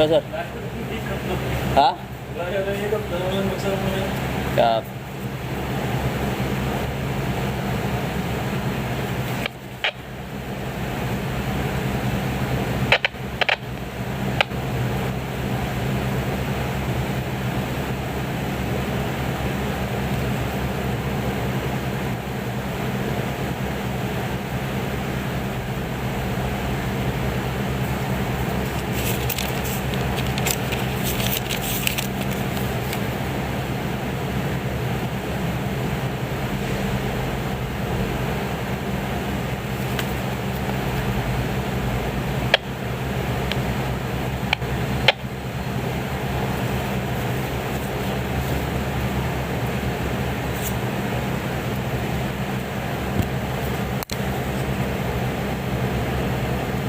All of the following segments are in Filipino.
sir? Ha? Kap.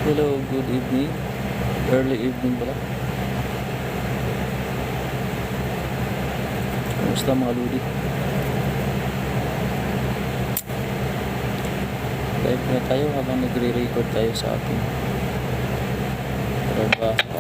Hello, good evening. Early evening pala. Kamusta mga ludi? Live na tayo habang nagre-record tayo sa ating trabaho.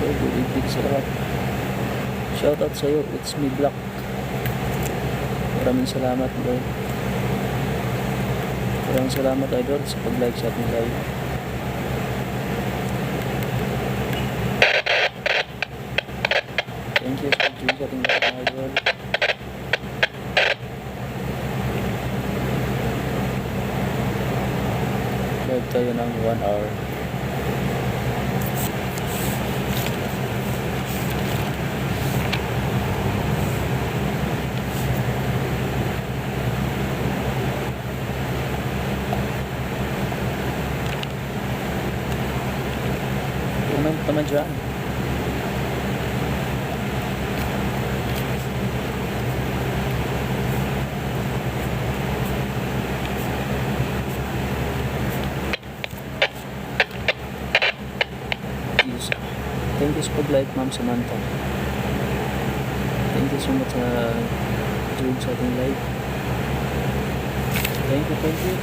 Good evening sa lahat. Shoutout sa iyo, it's me Black. Maraming salamat bro. Maraming salamat idol sa pag-like sa ating live. Thank you sa pag-join sa ating live idol. Live tayo ng 1 hour. Comment naman dyan. Thank you sa pag-like, Ma'am Samantha. Thank you so much sa join sa ating live. Thank you, thank you.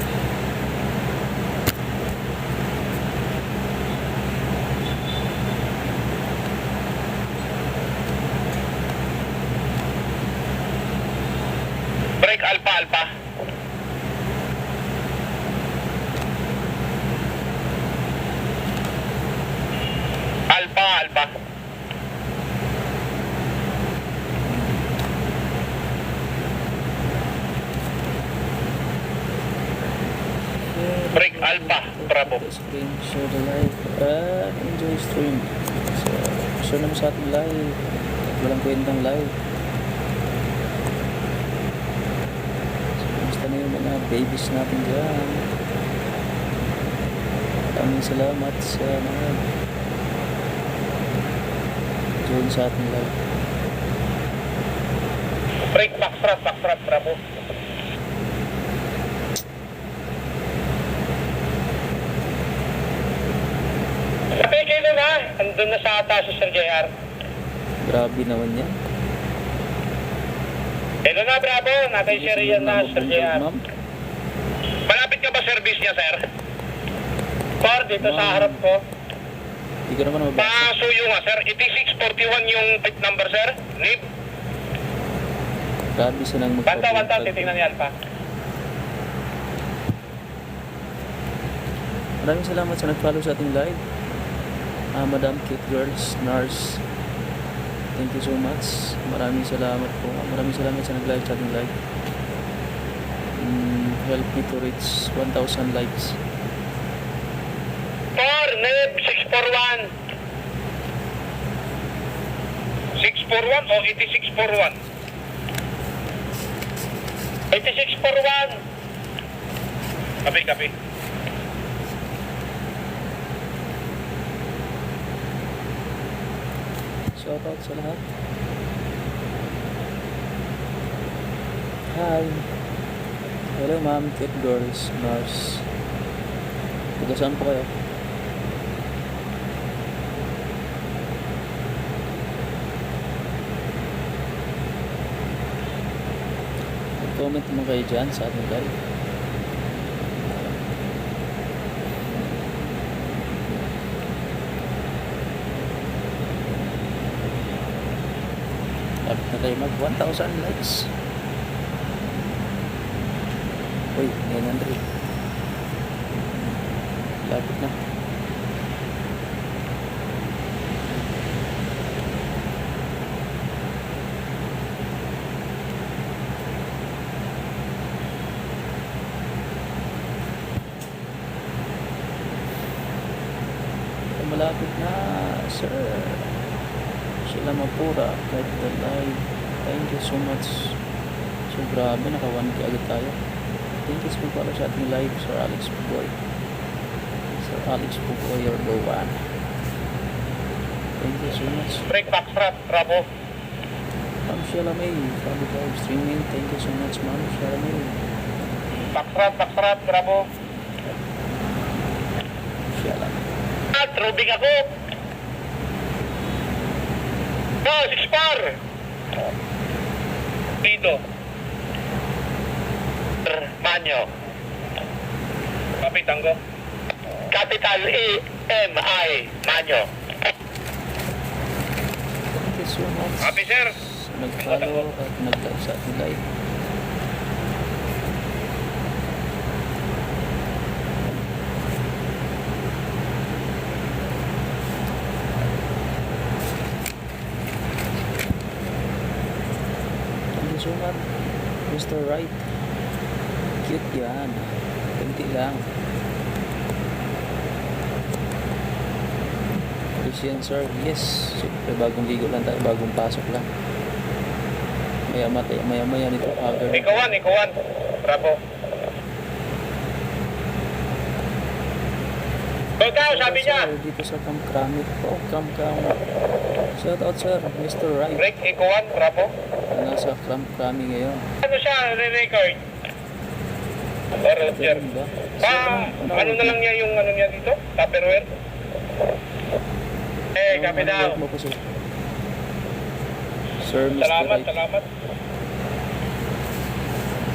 Break Alpha Alpha. Alpha Alpha. Break Alpha Bravo. Screen, share the live. Enjoy stream. So, share naman sa ating live. Walang kwentang live. Na yung mga babies natin dyan. Maraming salamat sa mga join sa ating live. Break Foxtrot Bravo. Sabi kayo na, andun na sa ata si Sir JR. Grabe naman yan. Hello na, Bravo. Naka-share yan na, Sir JR. Ma'am. Malapit ka ba service niya, Sir? Or dito sa harap ko. Hindi ko naman mabasa. Pasuyo nga, Sir. 8641 yung plate number, Sir. Nib. Grabe silang Banta, titingnan ni Alpha. Maraming salamat sa nag-follow sa ating live. Madam Cute Girls, Nars. Thank you so much. Maraming salamat po. Maraming salamat sa nag-live sa ating live. Help me to reach 1,000 likes. 4, Nib, 641. 641 o 8641? 8641. Kapi. Shoutout sa lahat. Hi. Hello ma'am, Cute Girls, Nars. Taga saan po kayo? Comment mo kayo dyan sa ating live. Lapit na tayo mag 1,000 likes. Uy, 900. Lapit na. Malapit na, sir. Sila Mapura, kahit the live. Thank you so much. So grabe, naka 1K agad tayo. Thank you so much sa ating live, Sir Alex Pugoy. Sir Alex Pugoy, you're the one. Thank you so much. Break back strap, bravo. Ma'am Sheila May, Fabi Live Streaming. Thank you so much, Ma'am Sheila May. Backstrap, bravo. Sheila May. At, rubing ako. No, 6 par. Dito. Manyo. Kapit Tango. Capital E-M-I. Manyo. Thank you so much. Happy, sir. Sa nag-follow at nag-like sa ating live. So much, Mr. Right. Cute yan. Kunti lang. Christian sir, yes. Siyempre bagong ligo lang tayo, bagong pasok lang. Maya nito cover. Ikawan. Bravo. Ikaw, sabi niya. Sir, dito sa Camp Kramit po. Camp. Shout out sir, Mr. Right. Break, ikawan, bravo. Nasa Camp Kramit ngayon. Ano siya, re-record? Roger. Ganun ba? Ano na lang niya yung ano niya dito? Tupperware? Copy daw. Mo po, sir. Sir, Mr. Right. Salamat.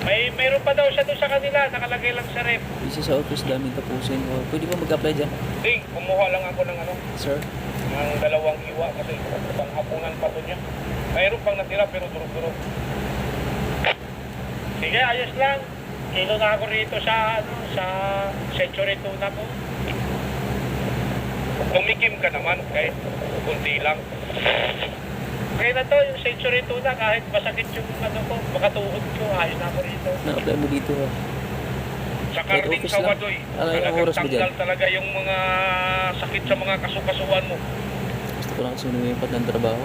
Mayroon pa daw siya doon sa kanila, nakalagay lang sa rep. Busy sa office, daming tapusin. Pwede ba mag-apply dyan? Hindi, kumuha lang ako ng Sir? ng 2 iwa kasi panghapunan pa to niya. Mayroon pang natira pero durog-durog. Sige, ayos lang. Kilo na ako rito sa Century Tuna ko. Kumikim ka naman kahit kunti lang. Kaya na to, yung Century Tuna, kahit masakit yung ko, makatuhod ko, ayos na ako rito. Na-apply mo dito ha? Sa Kahit Carding office sa lang? Wadoy, Ano yung talagang oras mo dyan? tanggal talaga yung mga sakit sa mga kasukasuan mo. Gusto ko lang kasi lumipat ng trabaho.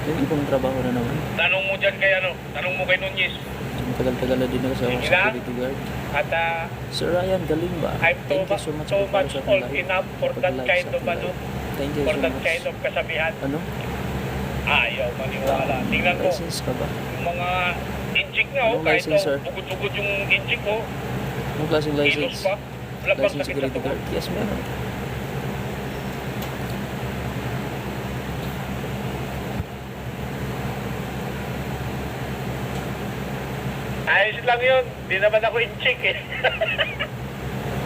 Yung ibang trabaho na naman. Tanong mo dyan kay tanong mo kay Nunez. Matagal-tagal na din ako sa Sige lang. security guard. At Sir Ryan, galing ba? I'm Thank you so much too much sa old live. enough for that Pag-like kind sa of ating live. Thank you for so that much. kind of kasabihan. Ano? Ayaw maniwala. Tingnan ko, License ka ba? yung mga injik nga, Anong kahit license, sir? bugod-bugod yung injik ko, Anong klaseng kilos license? pa. Wala bang License sakit sa security tubod? guard? Yes, meron. Ayos lang yun. Di naman ako injik eh.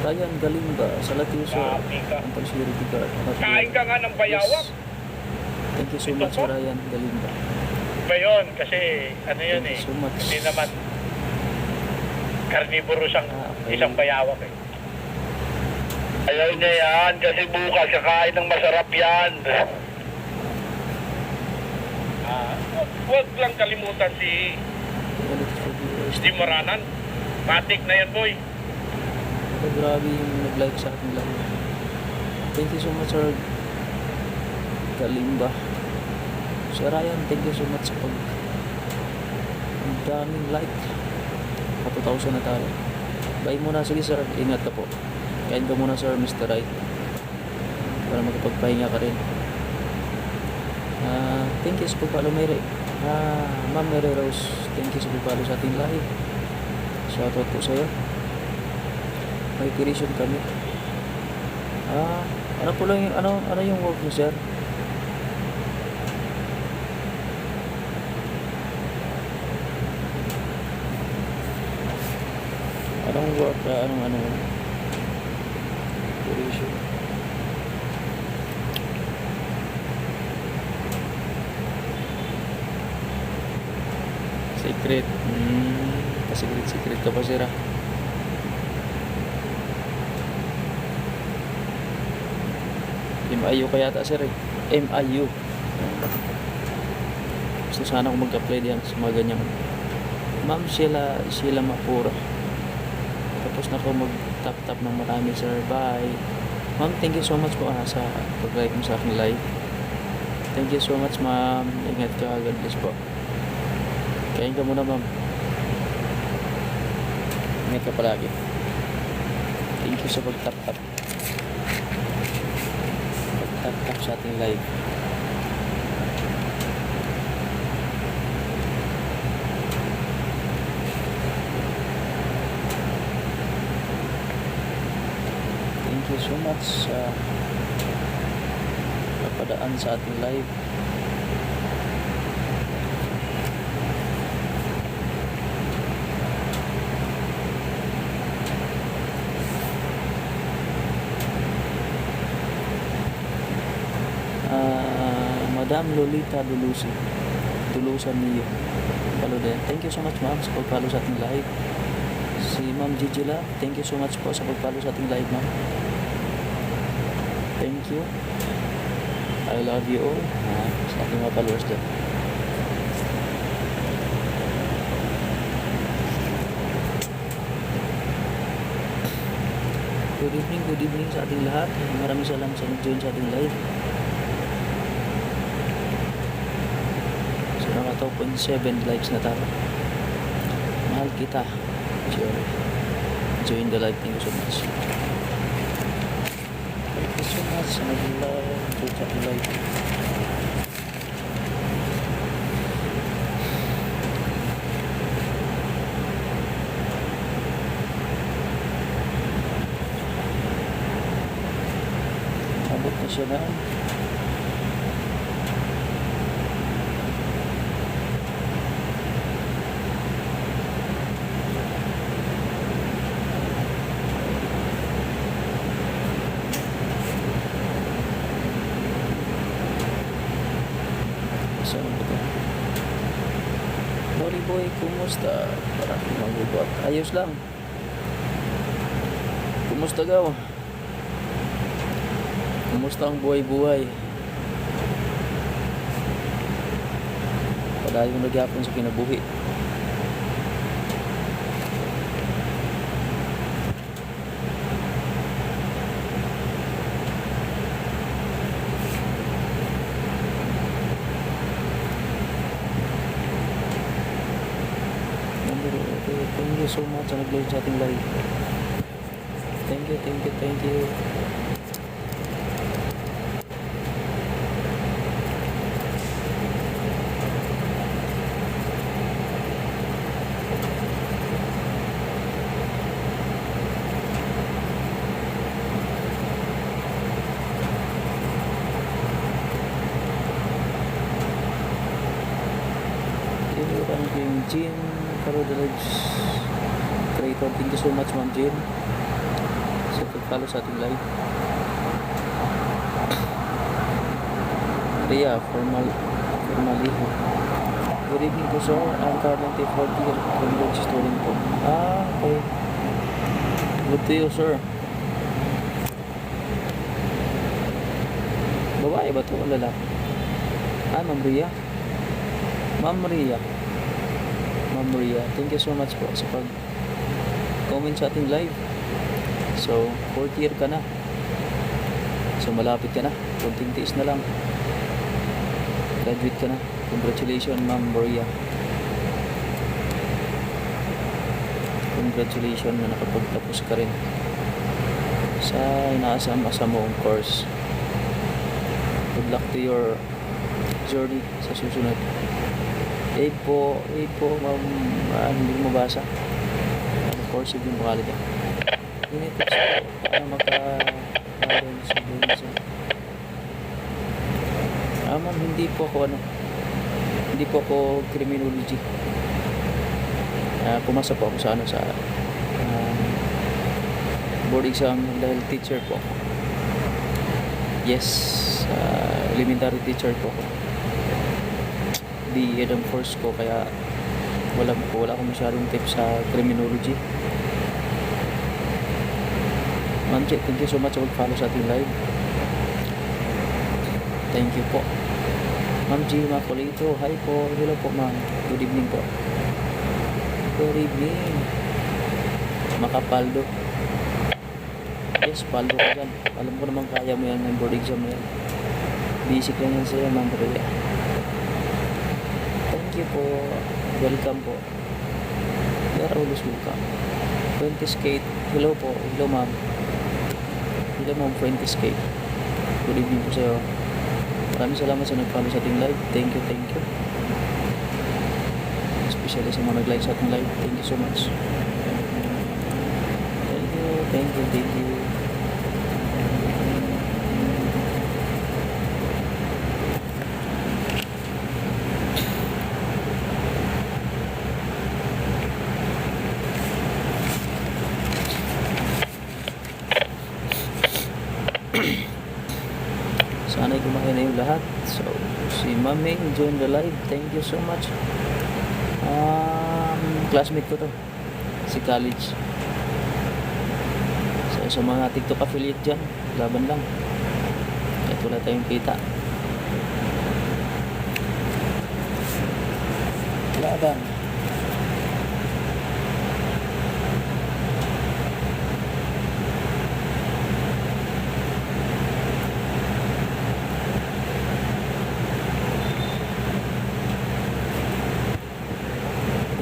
Ryan, galing ba? Sa Latiuso, Sabi ka. ang pag-security guard. Kain ka nga ng bayawak. Yes. Thank you so Ito much, po? Sir Ryan. Galing ba? Ba yun? Kasi ano yun Thank eh. you so much. Hindi naman carnivoro siyang Okay. isang bayawak eh. Ayaw niya yan kasi bukas kakain ng masarap yan. Huwag lang kalimutan si Quality for viewers. Steve Moranan. Matik na yan boy. Grabe yung nag-like sa ating live. Thank you so much, Sir Galimba. Sir Ryan, thank you so much sa ang daming like. 2,000 na tayo. Bye muna. Sige, sir. Ingat ka po. Kain ka muna, sir, Mr. Right. Para makapagpahinga ka rin. Thank you sa pagpalo, Mary. Ma'am Mary Rose, thank you sa pagpalo sa ating live. Shoutout po sa'yo. migration kami. Ano po lang yung, ano yung work mo, sir? Anong work, ano, migration. Secret. Secret ka pa, sir, ah. MIU kaya ata, sir, eh. MIU. Gusto sana akong mag-apply diyan sa mga ganyang. Ma'am Sheila Mapura. Tapos na ako mag-tap ng marami, sir. Bye. Ma'am, thank you so much po sa pag-like mo sa aking live. Thank you so much, ma'am. Ingat ka. God bless po. Kain ka muna, ma'am. Ingat ka palagi. Thank you sa pag-tap. Pag-tap sa ating live. Thank you so much sa papadaan sa ating live. Madam Lolita Dulusan niyo. Follow din. Thank you so much, ma'am, sa pag-follow sa ating live. Si Ma'am Gigila, thank you so much po sa pag-follow sa ating live, ma'am. Thank you. I love you all. Sa ating mga followers din. Good evening sa ating lahat. Maraming salamat sa nag-join sa ating live. So, naka 2.7 likes na tayo. Mahal kita. Join the live. Thank you so much. Thank you so much sa nag-join sa ating live. Abot na siya na. Saan ba ito? Molly boy, kumusta? Parang magugot. Ayos lang. Kumusta gaw? Kumusta ang buhay-buhay? Padayon nagyapon sa kinabuhi. Thank you so much sa nag-load sa ating live. Thank you. Jean Carodelage Creator, thank you so much, Ma'am Jean, sa pag-follow sa ating live. Ria Formaliho, good evening po, sir. I'm currently 40 years college student po. Okay. Good to you, sir. Babae ba ito o lalaki? Ma'am Ria. Ma'am Maria, thank you so much po sa pag-comment sa ating live. So, 4th year ka na. So, malapit ka na. Kunting tiis na lang. Graduate ka na. Congratulations, Ma'am Maria. Congratulations na nakapagtapos ka rin sa inaasam-asam mong course. Good luck to your journey sa susunod. Po, ma'am, hindi mo mabasa. Ano course yung pangalan niya? tinitips ko para maka-follow sa Bonza. Ma'am, hindi po ako criminology. Pumasa po ako sa board exam dahil teacher po ako. Yes, elementary teacher po ako. Di ang course ko, kaya wala akong masyadong tips sa criminology. Ma'am Che, thank you so much sa mag-follow sa ating live. Thank you po. Ma'am G Macolito, hi po. Hello po ma'am. Good evening po. Good evening. Makapaldo. Yes, paldo ka dyan. Alam ko naman kaya mo yan ng board exam na yan. Basic lang yan sa'yo, ma'am Rhea. Thank you po. Welcome po. You're always welcome. 20 skate. Hello po. Hello ma'am. Hello ma'am, 20 skate. Good evening po sa'yo. Maraming salamat sa nag-follow sa ating live. Thank you. Especially sa mga nag-like sa ating live. Thank you so much. Thank you. Sana'y kumain na yung lahat. So, si Mami join the live. Thank you so much. Classmate ko to. Si college. So, sa mga TikTok affiliate dyan, laban lang. Kahit wala tayong kita. Laban.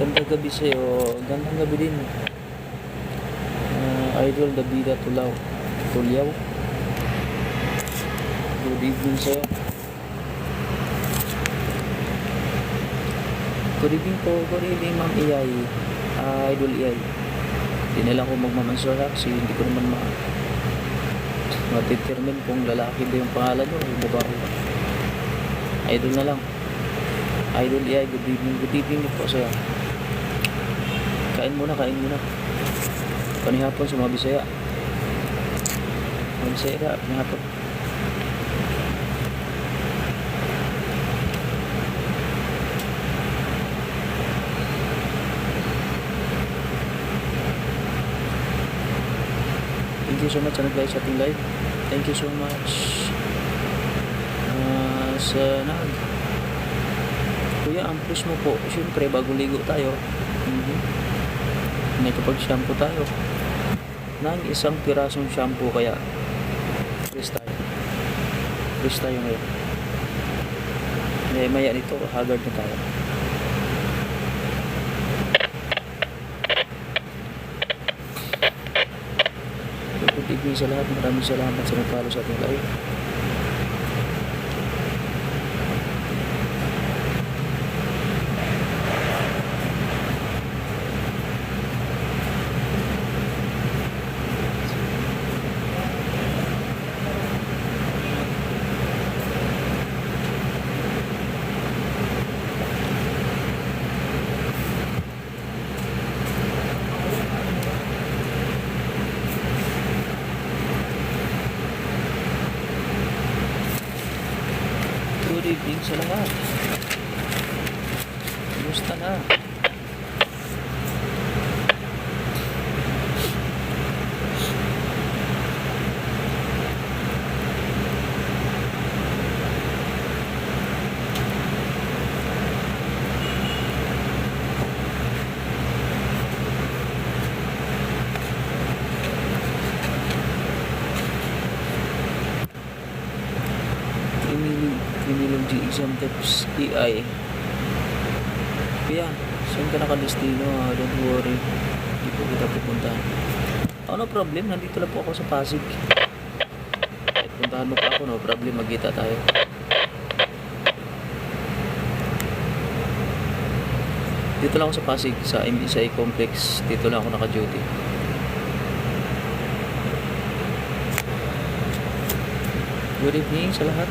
Gandang gabi sa'yo. Gandang gabi din. Idol Davida Tulyaw. Good evening sa'yo. Good evening po. Good evening Ma'am Iyay. Idol Iyay. Hindi nila ako magmamansur kasi hindi ko naman matitirmin kung lalaki ba yung pangalan nyo o babae. Idol na lang. Idol Iyay. Good evening po sa'yo. Kain muna. Panihapon sa mga Bisaya. Mga Bisaya na, panihapon. Thank you so much sa nag-like sa ating live. Thank you so much. Kuya, ang push mo po. Siyempre, bago ligo tayo. Nakapag-shampoo tayo ng isang pirasong shampoo, kaya fresh tayo ngayon. Maya nito haggard na tayo. Good evening sa lahat. Maraming salamat sa nag-follow sa ating live. Good evening sa lahat. Kumusta na? Criminology exam tips EI. Kaya, saan ka nakadestino? Don't worry. Hindi po kita pupuntahan. No problem. Nandito lang po ako sa Pasig. Kahit puntahan mo pa ako, no problem. Magkita tayo. Dito lang ako sa Pasig, sa MSI Complex. Dito lang ako naka-duty. Good evening sa lahat.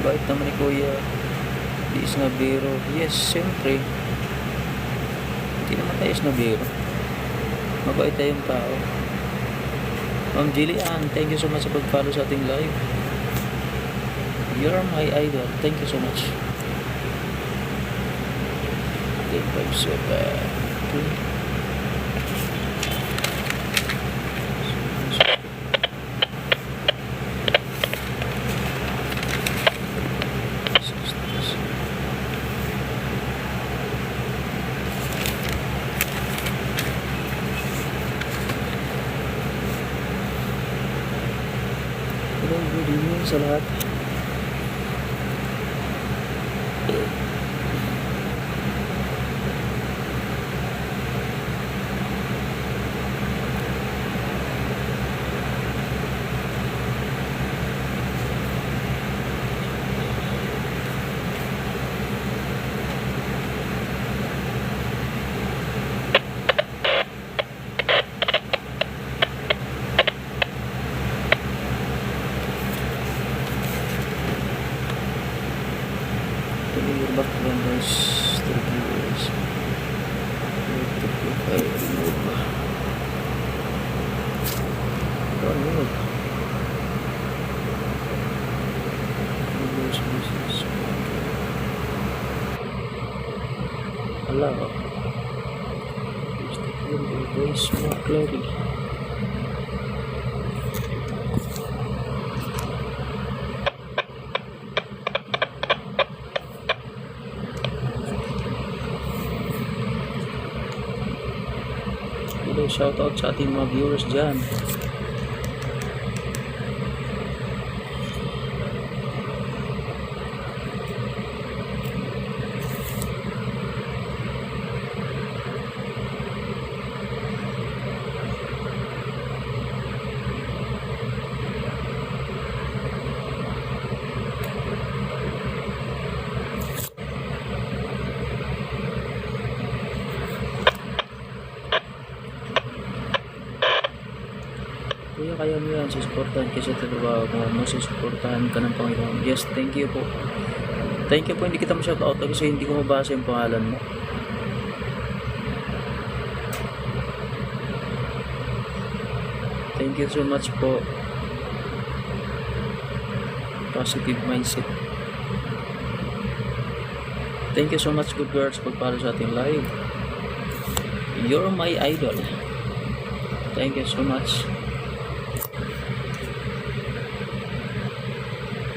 Bait naman ni Kuya. Di is na biro. Yes, siyempre. Hindi naman tayo is na biro. Mabait tayong tao. Ma'am Jillian, thank you so much sa pag-follow sa ating live. You're my idol. Thank you so much. 857. Good evening sa lahat. Back members, 3 viewers. Allah. Voice more clearly. Shoutout sa ating mga viewers dyan. Kuya, kaya mo yan, susuportahan kasi trabaho mo, susuportahan ka ng Panginoon. Yes, thank you po. Thank you po, hindi kita ma-shoutout kasi hindi ko mabasa yung pangalan mo. Thank you so much po. Positive mindset. Thank you so much, good girls, pagpalo sa ating live. You're my idol. Thank you so much.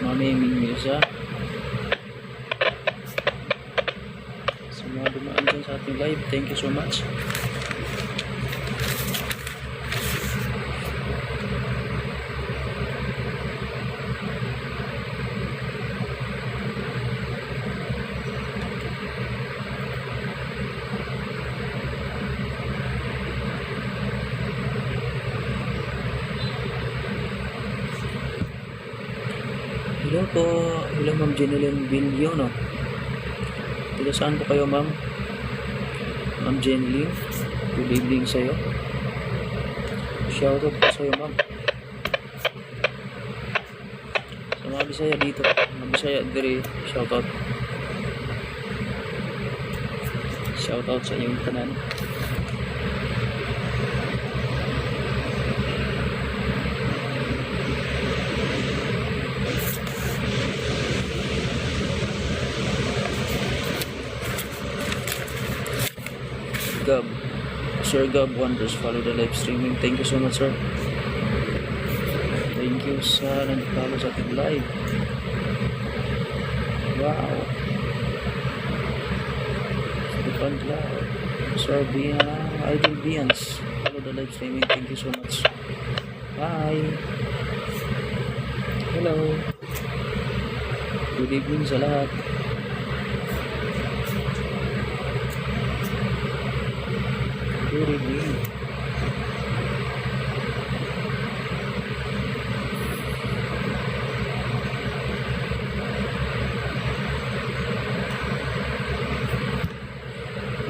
Mami Minisa. Sa mga dumaan dyan sa ating live, thank you so much. Hello po, hello Ma'am Jeneline Villono. Taga saan po kayo, Ma'am? Ma'am Jeneline, good evening sa'yo. Shoutout po sa'yo, Ma'am. Sa mga Bisaya dito, mga Bisaya diri, shoutout. Shoutout sa inyong tanan. Gab, Sir Gab Wonders, follow the live streaming. Thank you so much, sir. Thank you sa nag-follow sa ating live. Wow. Stefan Cloud, Sir Bina Idol Bians. Follow the live streaming. Thank you so much. Bye. Hello. Good evening sa lahat. Good evening.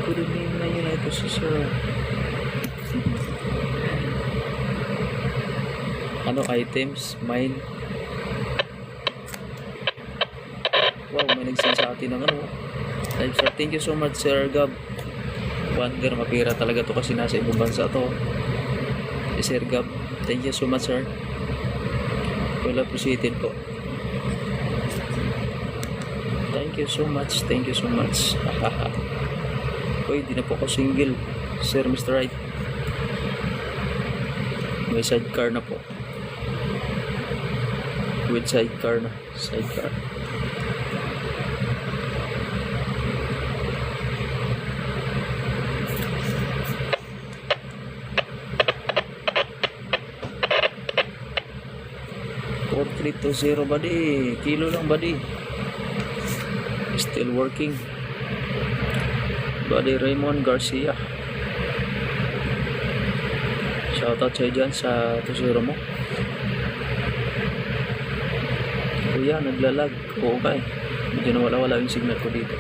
Good evening na yun. Ito si Sir. Ano items? Mine. Wow, may nag-send sa atin ng ano. Live sir. Thank you so much Sir Gab. Wonder, mapira talaga to kasi nasa ibang bansa to. Sir Gab. Thank you so much sir. Well appreciated po. Thank you so much. Thank you so much. Uy, di na po ako single. Sir Mr. Right. May sidecar na po. With sidecar na. Sidecar. Or 320 buddy. Kilo lang buddy. Still working. Buddy Raymond Garcia. Shoutout sa'yo dyan sa Tusiro mo. Kuya, naglalag. Oo ka eh. Medyo nawala-wala yung signal ko dito.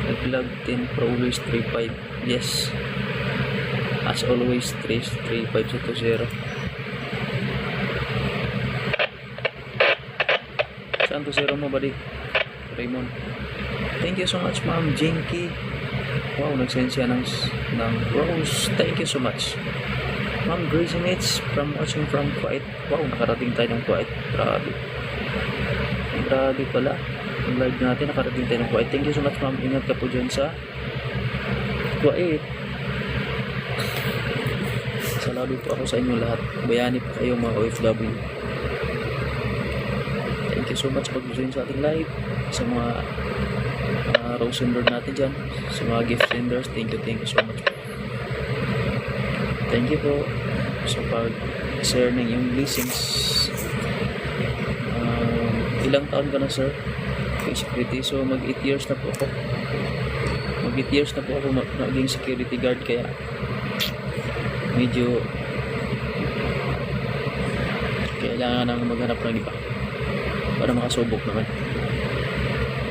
Naglag 10 for always 3.5. Yes. As always 3.5 sa Tusiro. Saan Tusiro mo buddy? Raymond. Thank you so much ma'am Jinky. Wow, nag-send siya ng rose. Thank you so much ma'am Gracie Mates from watching from Kuwait. Wow, nakarating tayo ng Kuwait. Grabe. Grabe pala yung live natin, nakarating tayo ng Kuwait. Thank you so much ma'am. Ingat ka po dyan sa Kuwait. Saludo po ako sa inyo lahat. Bayani po kayo mga OFW. Thank you so much pag join sa ating live. Sa mga rose sender natin dyan, sa mga gift senders, thank you so much. Thank you po sa pag-share ng iyong blessings. Ilang taon ka na sir? Okay, security. So mag 8 years na po ako. Mag 8 years na po ako naging security guard, kaya medyo kailangan nang maghanap ng iba para makasubok naman.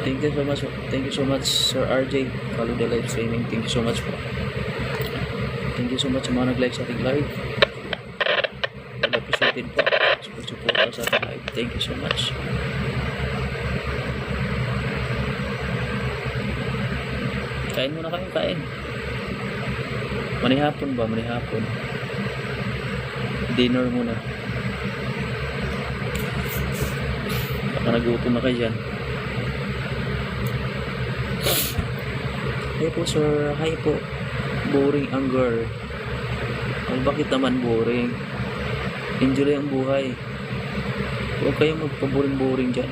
Thank you so much. Thank you so much Sir RJ. Follow the live streaming. Thank you so much po. Thank you so much sa mga nag-like sa ating live. Well appreciated po sa pagsuporta sa ating live. Thank you so much. Kain muna kayo, kain. Manihapon ba? Manihapon. Dinner muna. Baka nagutom na kayo dyan. Hi po sir, hi po. Boring ang girl. Ay bakit naman boring? Enjoy ang buhay. Huwag kayong magpaboring-boring dyan.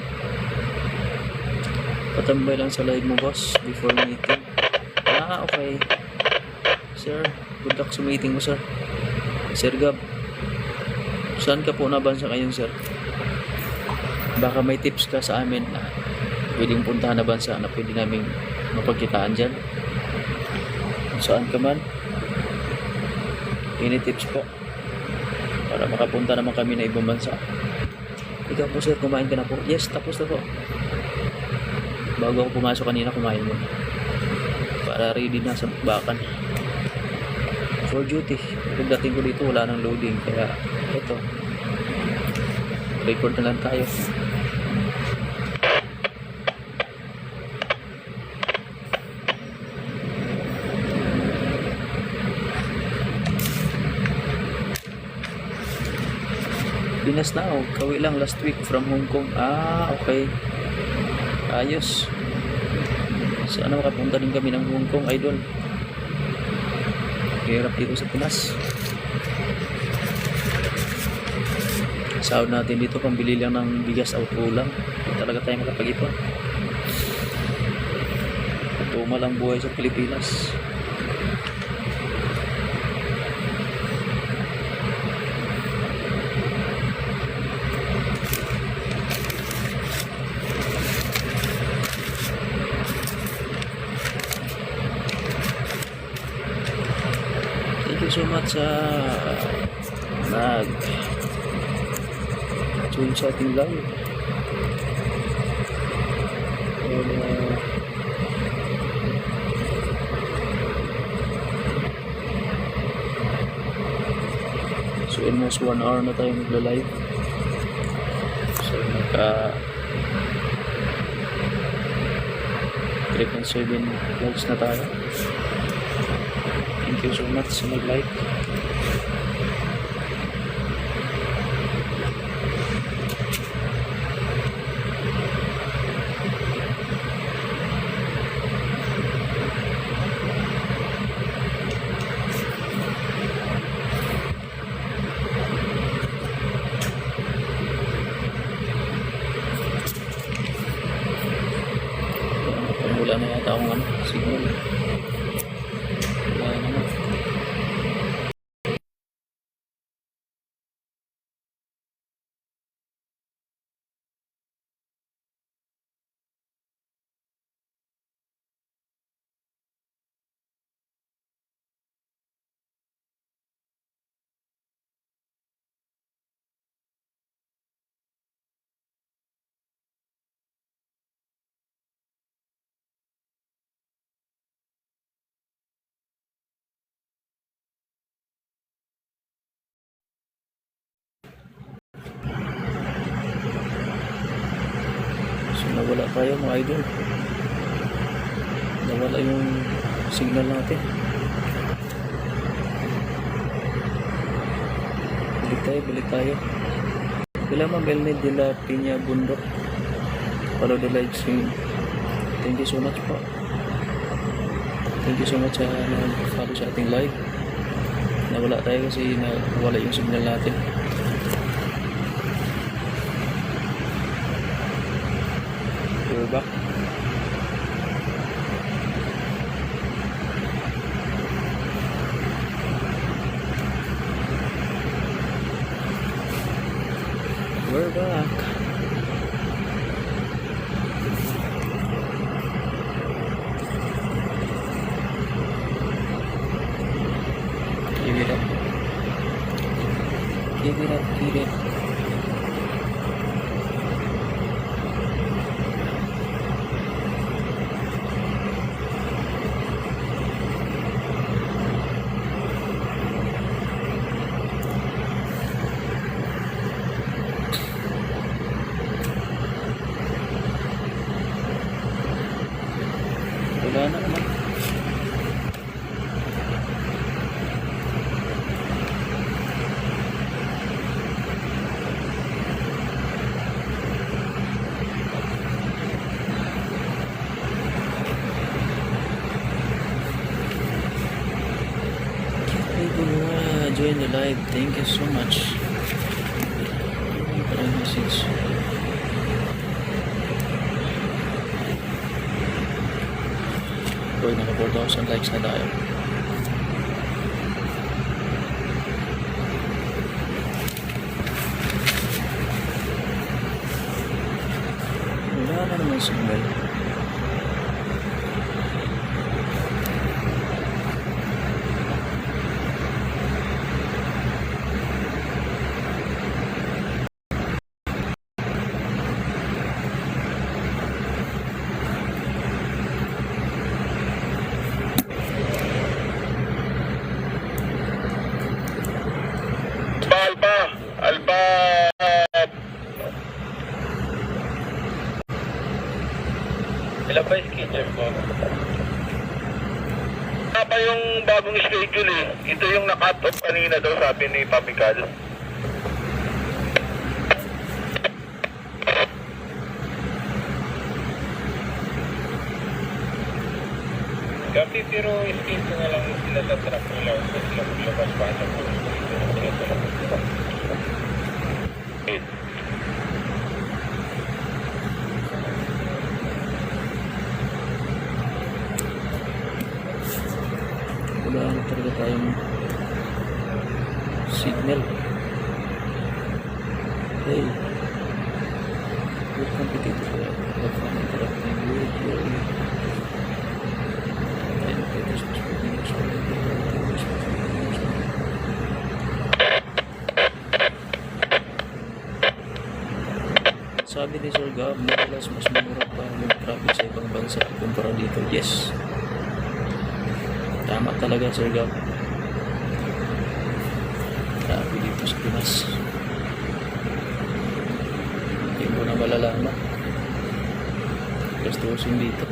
Patambay lang sa live mo boss before meeting. Okay. Sir, good luck sa meeting mo sir. Sir Gab, saan ka po nabansa ngayon sir? Baka may tips ka sa amin na pwedeng puntahan na bansa na pwede namin mapagkitaan dyan. Saan ka man, ini tips po para makapunta naman kami na ibang bansa. Ikaw po sir, kumain ka na po? Yes, tapos na po. Bago ako pumasok kanina, kumain mo para ready na sa bakbakan for duty. Pagdating ko dito wala nang loading, kaya ito, record na lang tayo. Pinas na, kawi lang last week from Hong Kong. Okay. Ayos. Sana makapunta din kami ng Hong Kong, idol. Hirap dito sa Pinas. Sahod natin dito, pambili lang ng bigas o ulam. Hindi talaga tayo makapag-ipon. Tuma lang buhay sa Pilipinas. sa nag-join sa ating live. So almost 1 hour na tayo nagla-live. So nagka 3.7 likes na tayo. Thank you so much sa nag-like. Wala na yata akong signal. Wala naman. So nawala tayo mga idol. Nawala yung signal natin. Balik tayo. Kailan Ma'am Elned de la Piña Bundok. Follow the live stream. Thank you so much po. Thank you so much sa nag-follow sa ating live. Nawala tayo kasi nawala yung signal natin. We're back. We're back. Give it up. Give it up, give it. Wala na naman. Join the live. Thank you so much. Message. Boy, naka 4,000 likes na tayo. Wala na naman signal. Alba. Ilan ba yung schedule mo? Wala pa yung bagong schedule eh. Ito yung na-cut off kanina daw sabi ni Papi Cal. Gabi pero skip ko na lang sila sa truck nila. Sila maglabas pa sa wala na talaga tayong signal. Hey, we're competitive for have fun interacting with your and Sabi ni Sir Gab, madalas mas mura pa mag-traffic sa ibang bansa kumpara dito. Yes. Tama talaga, Sir Gab. Grabe dito sa Pinas. Hindi mo na malalaman. Gastusin dito.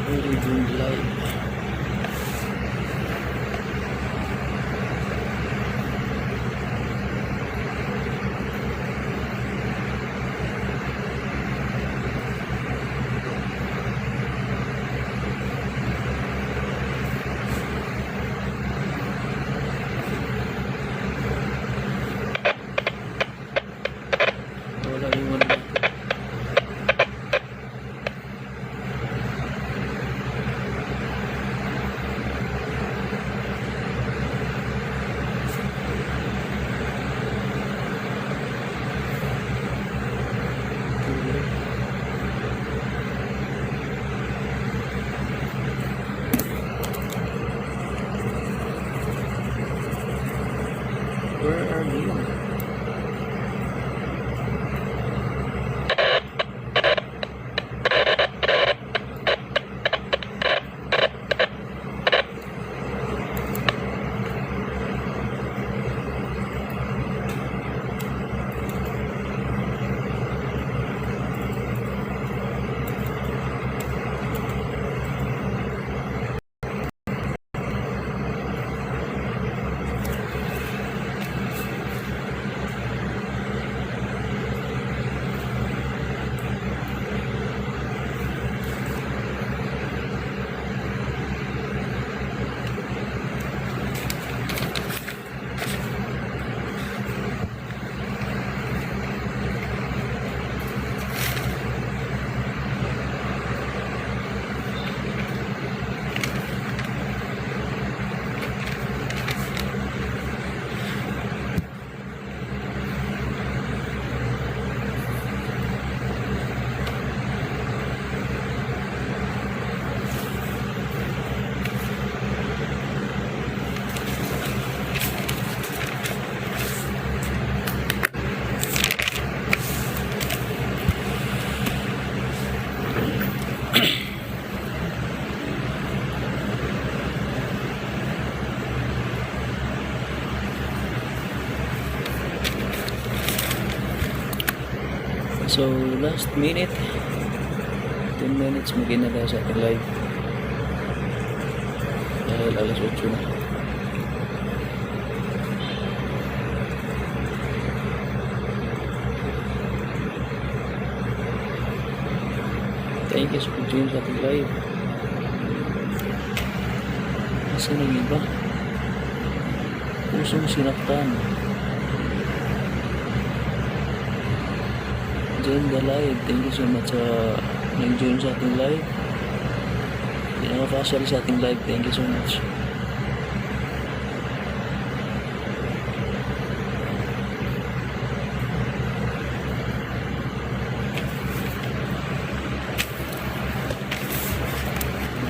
Very good life. Wala yung ano dito. Where are you? So, last minute 10 minutes maginala sa ating live dahil alas 8 na. Thank you sa pag-join sa ating live. Kasi nang iba pusong sinaktan. Join the live. Thank you so much sa nag-join sa ating live. Hindi nakapasal sa ating live. Thank you so much.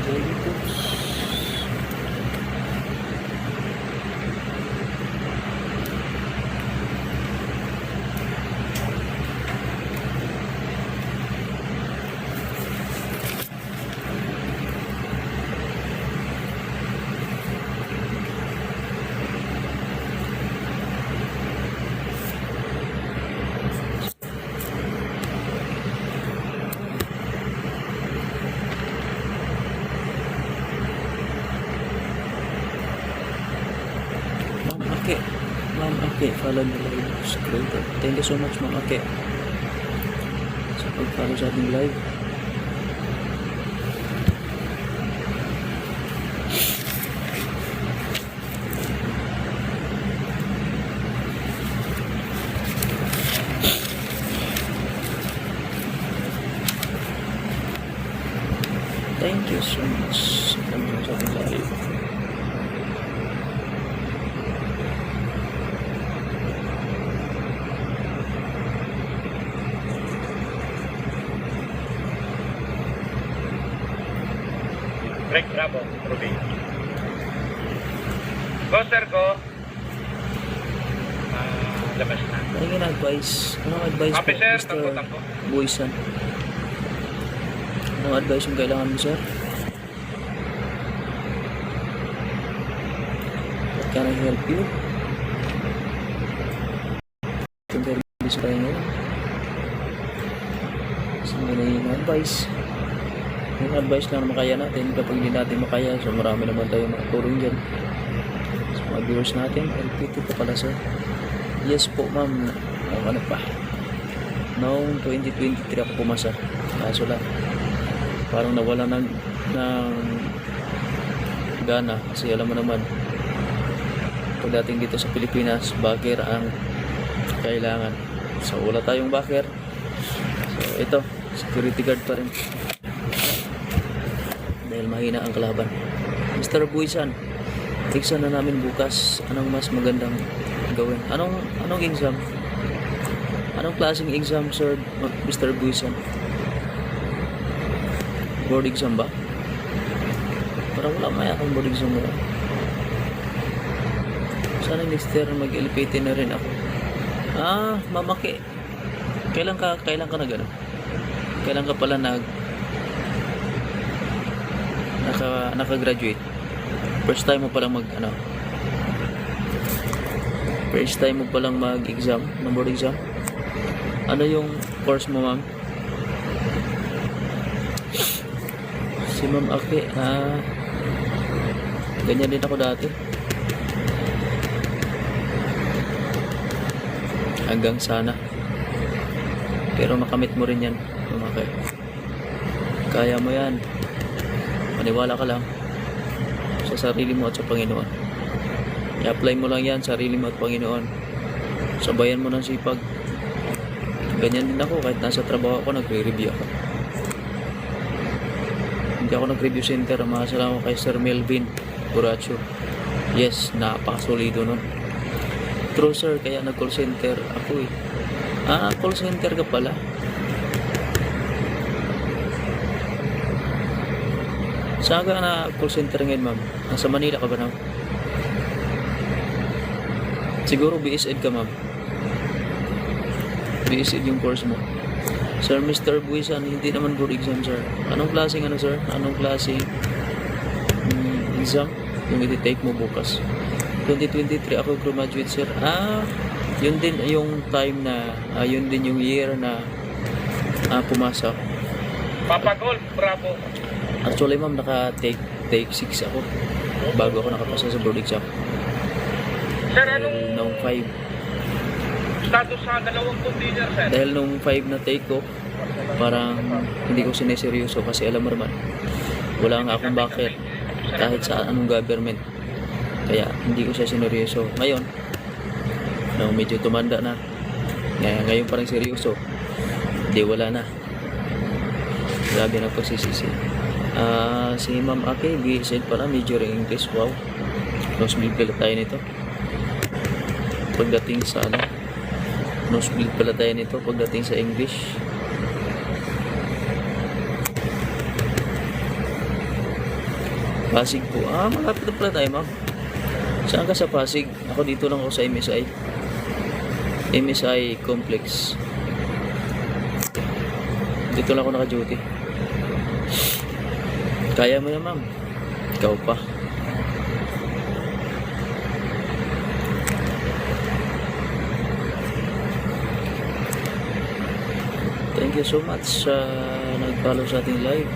Very good. Ake, Ma'am Ake, follow the live creator. Thank you so much, Ma'am Ake, sa pag-follow sa ating live. Thank you so much sa pag-follow sa ating live. Rick Bravo, Ruby. Go, sir, go. Labas na. Pahingin advice. Anong advice po, Copy, sir. Mr. Tangko. Buisan? Anong advice yung kailangan mo, sir? What can I help you? Interview tayo ngayon. So, yung advice. Yung advice lang na makaya natin. Kapag hindi natin makaya, so marami naman tayo makatulong dyan. So, mga viewers natin, LPT po pala, sir. Yes po, ma'am. Ano pa? Noong 2023 ako pumasa. Kaso lang, parang nawala ng gana. Kasi alam mo naman, pagdating dito sa Pilipinas, backer ang kailangan. So, wala tayong backer. So, ito, security guard pa rin. Dahil mahina ang kalaban. Mr. Buisan, exam na namin bukas. Anong mas magandang gawin? Anong exam? Anong klaseng exam, sir, Mr. Buisan? Board exam ba? Parang wala maya akong board exam mo. Sana next year mag-LPT na rin ako. Mamaki. Kailan ka nag-ano? Kailan ka pala naka-graduate? First time mo palang First time mo palang mag-exam, ng board exam? Ano yung course mo, ma'am? Si Ma'am Aki, ganyan din ako dati. Hanggang sana. Pero makamit mo rin yan, Ma'am Aki. Kaya mo yan. Maniwala ka lang sa sarili mo at sa Panginoon. I-apply mo lang yan, sarili mo at Panginoon. Sabayan mo ng sipag. Ganyan din ako, kahit nasa trabaho ako, nagre-review ako. Hindi ako nag-review center. Makasalamat kay Sir Melvin Buracho. Yes, napakasolido nun. True, sir, kaya nag-call center ako eh. Call center ka pala. Saan ka na call center ngayon, ma'am? Nasa Manila ka ba na? Siguro BSED ka, ma'am. BSED yung course mo. Sir, Mr. Buisan, hindi naman board exam, sir. Anong klaseng sir? Anong klaseng exam yung i-take mo bukas? 2023 ako graduate, sir. Yun din yung time na, yun din yung year na pumasa. Papa Gold, Bravo. Actually, ma'am, take 6 ako bago ako nakapasa sa board exam. Sir, Dahil nung 5 status sa dalawang container, sir? Dahil nung 5 na take ko, parang hindi ko sineseryoso kasi alam mo naman, wala nga akong backer kahit sa anong government. Kaya hindi ko siya sineryoso. Ngayon, nung medyo tumanda na, ngayon parang seryoso, di wala na. Grabe na pagsisisi. Si Ma'am Aki, BSED pala, major in English. Wow. Nosebleed pala tayo nito. Pagdating sa nosebleed pala tayo nito pagdating sa English. Pasig po. Malapit na pala tayo, ma'am. Saan ka sa Pasig? Ako dito lang ako sa MSI. MSI Complex. Dito lang ako naka-duty. Kaya mo yan, ma'am. Ikaw pa. Thank you so much sa nag-follow sa ating live.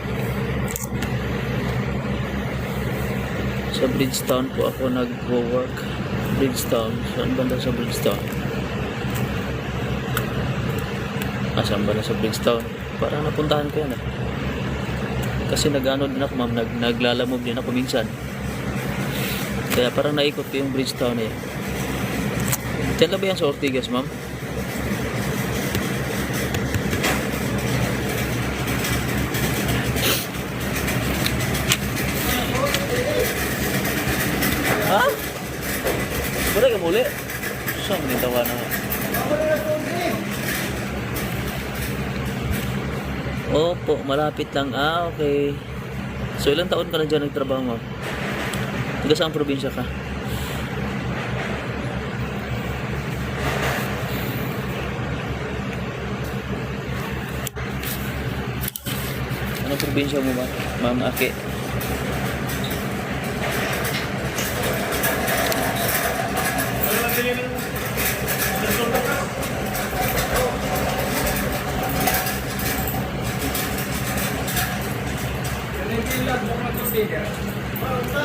Sa Bridgetown po ako nag-work. Bridgetown. Saan banda sa Bridgetown? Saan banda sa Bridgetown? Parang napuntahan ko yan. Kasi nag-ano din ako, ma'am. Naglalamove din ako minsan. Kaya parang naikot ko yung Bridgetown eh. Diyan ba yan sa Ortigas, ma'am? Wala ka muli? Saan nitawa na? Opo, malapit lang. Okay. So ilang taon ka na dyan nagtrabaho mo? Taga saan probinsya ka? Anong probinsya mo ba? Ma'am Ake.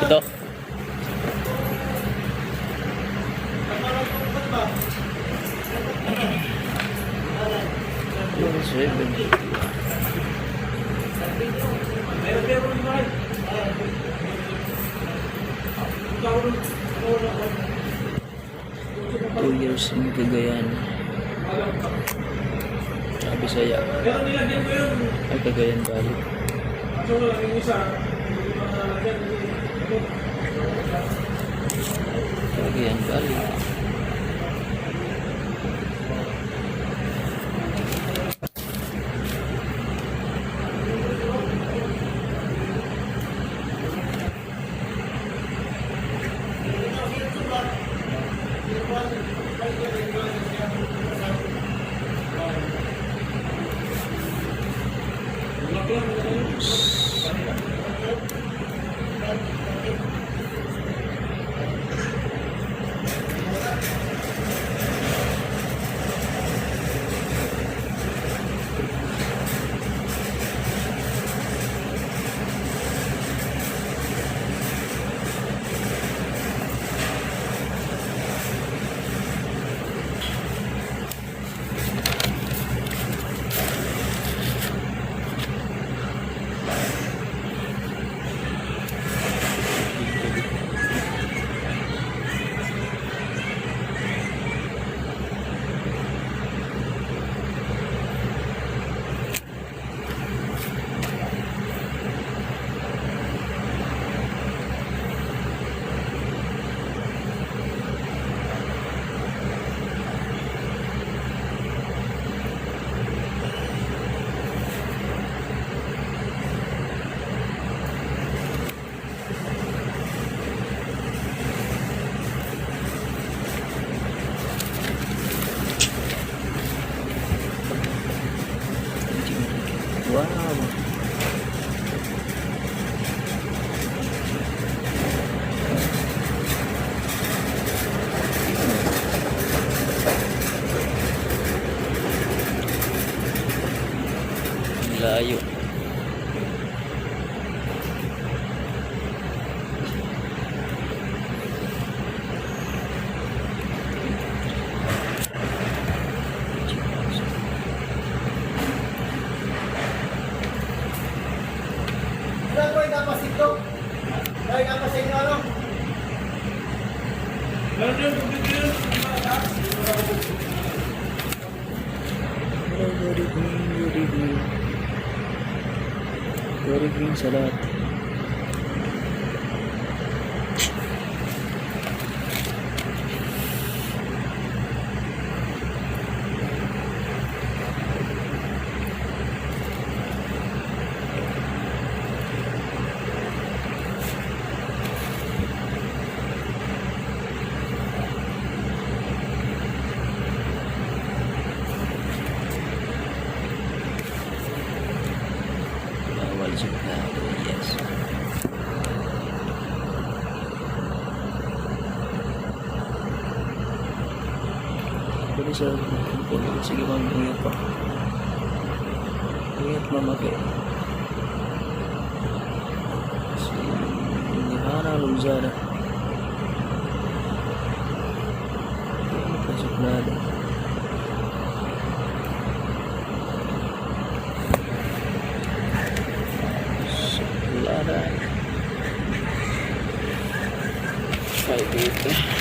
Ito. Yung 2 years in Cagayan. Bisaya. Ay, Cagayan Valley. Cagayan Valley. Wow. Layo. Very green sa lahat. Yes. Pwede sa sige ma'am, ingat pa. Ingat ma'am Ake. Si Nihana Luzada. Pasok na rin. Suplada. 580.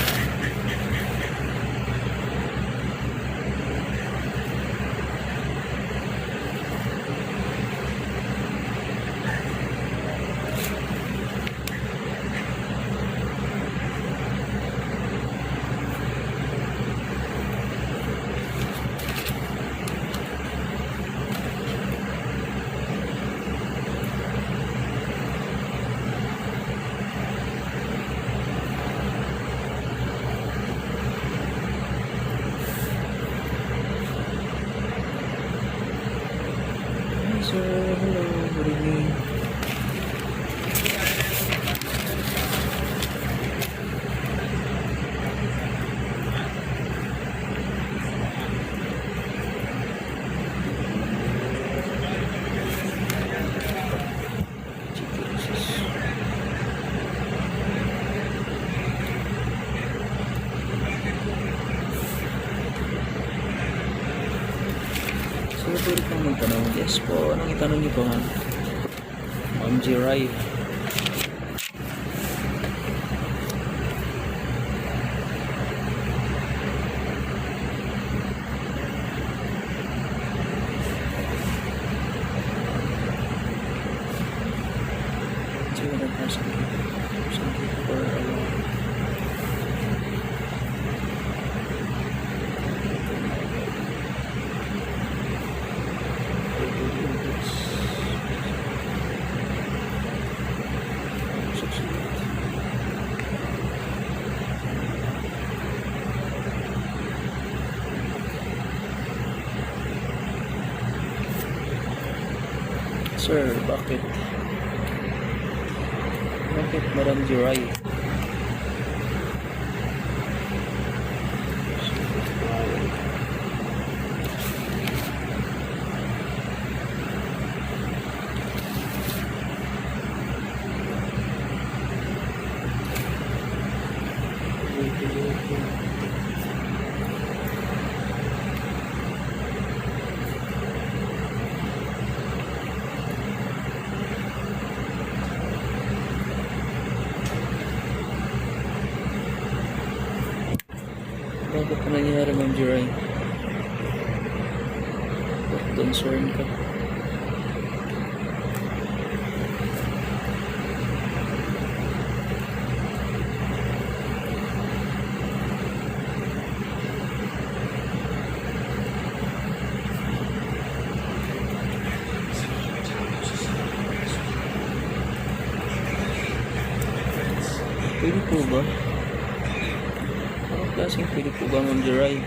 Yes po, anong itanong niyo po, ma'am? Ma'am Jiray. Sir, bakit? Bakit Madam Jiray? Bakit pa nangyayari, Ma'am Jiray? Bakit concern ka? Pwede po ba? Anong klaseng pwede po ba, Ma'am Jiray?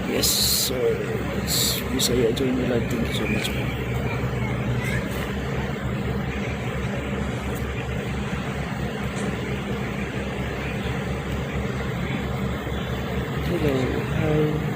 Yes, sir. It's Bisaya Joy Milad. Thank you so much, man. Hello. Hi.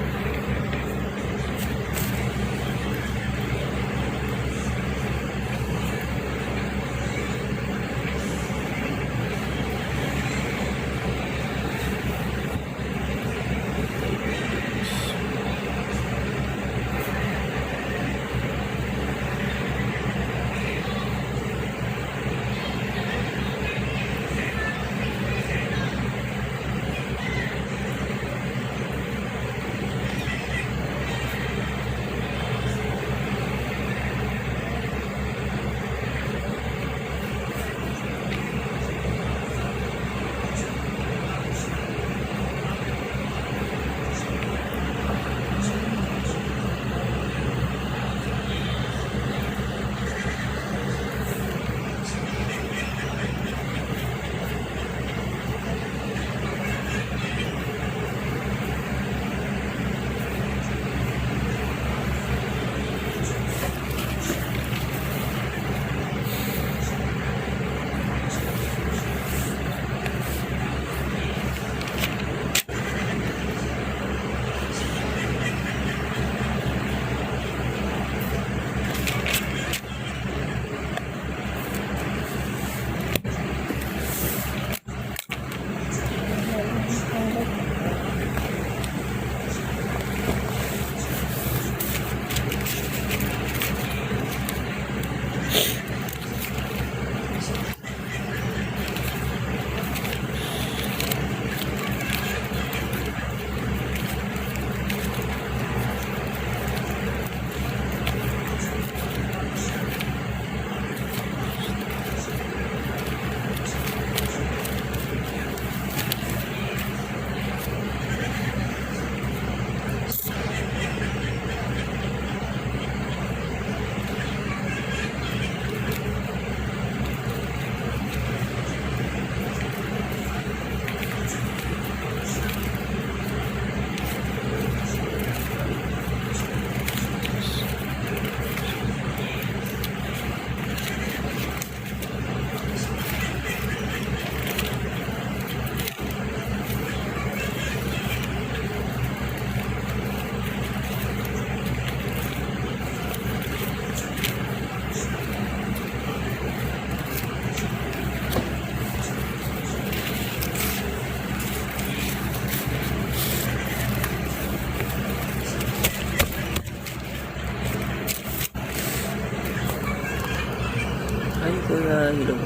Kuya, hello.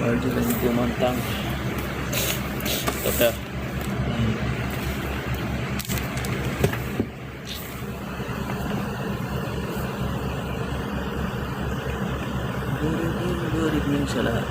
Marjorie Gumantang. Ito. Good evening sa lahat.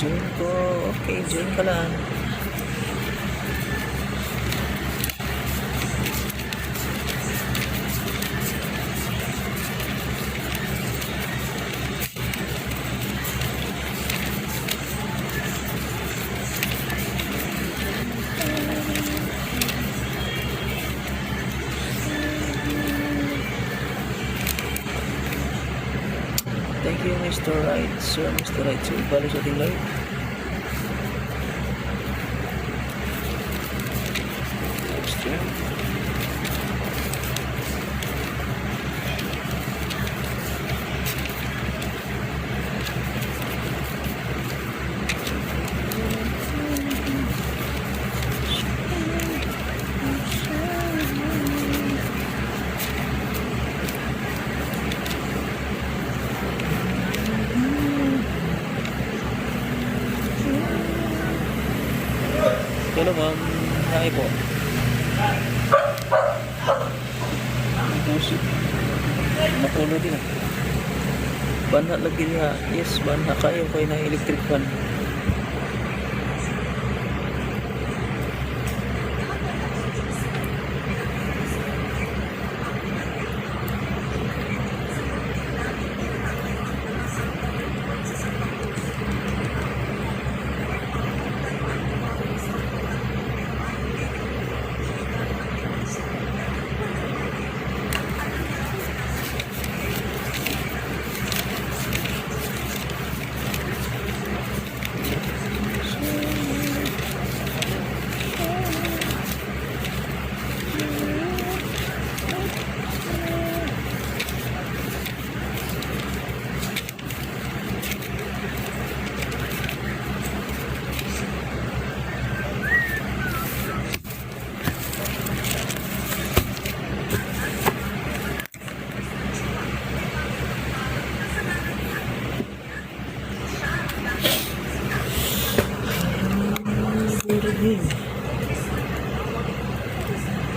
Join ko. Okay, join ka lang. Thank you, Mr. Right. Sir, Mr. Right. So, follow sa ating live. Stream. Hello, ma'am. Hi po. Musik. Mapuno din ah. Banha lagi niya. Yes, banha kayo na electric fan.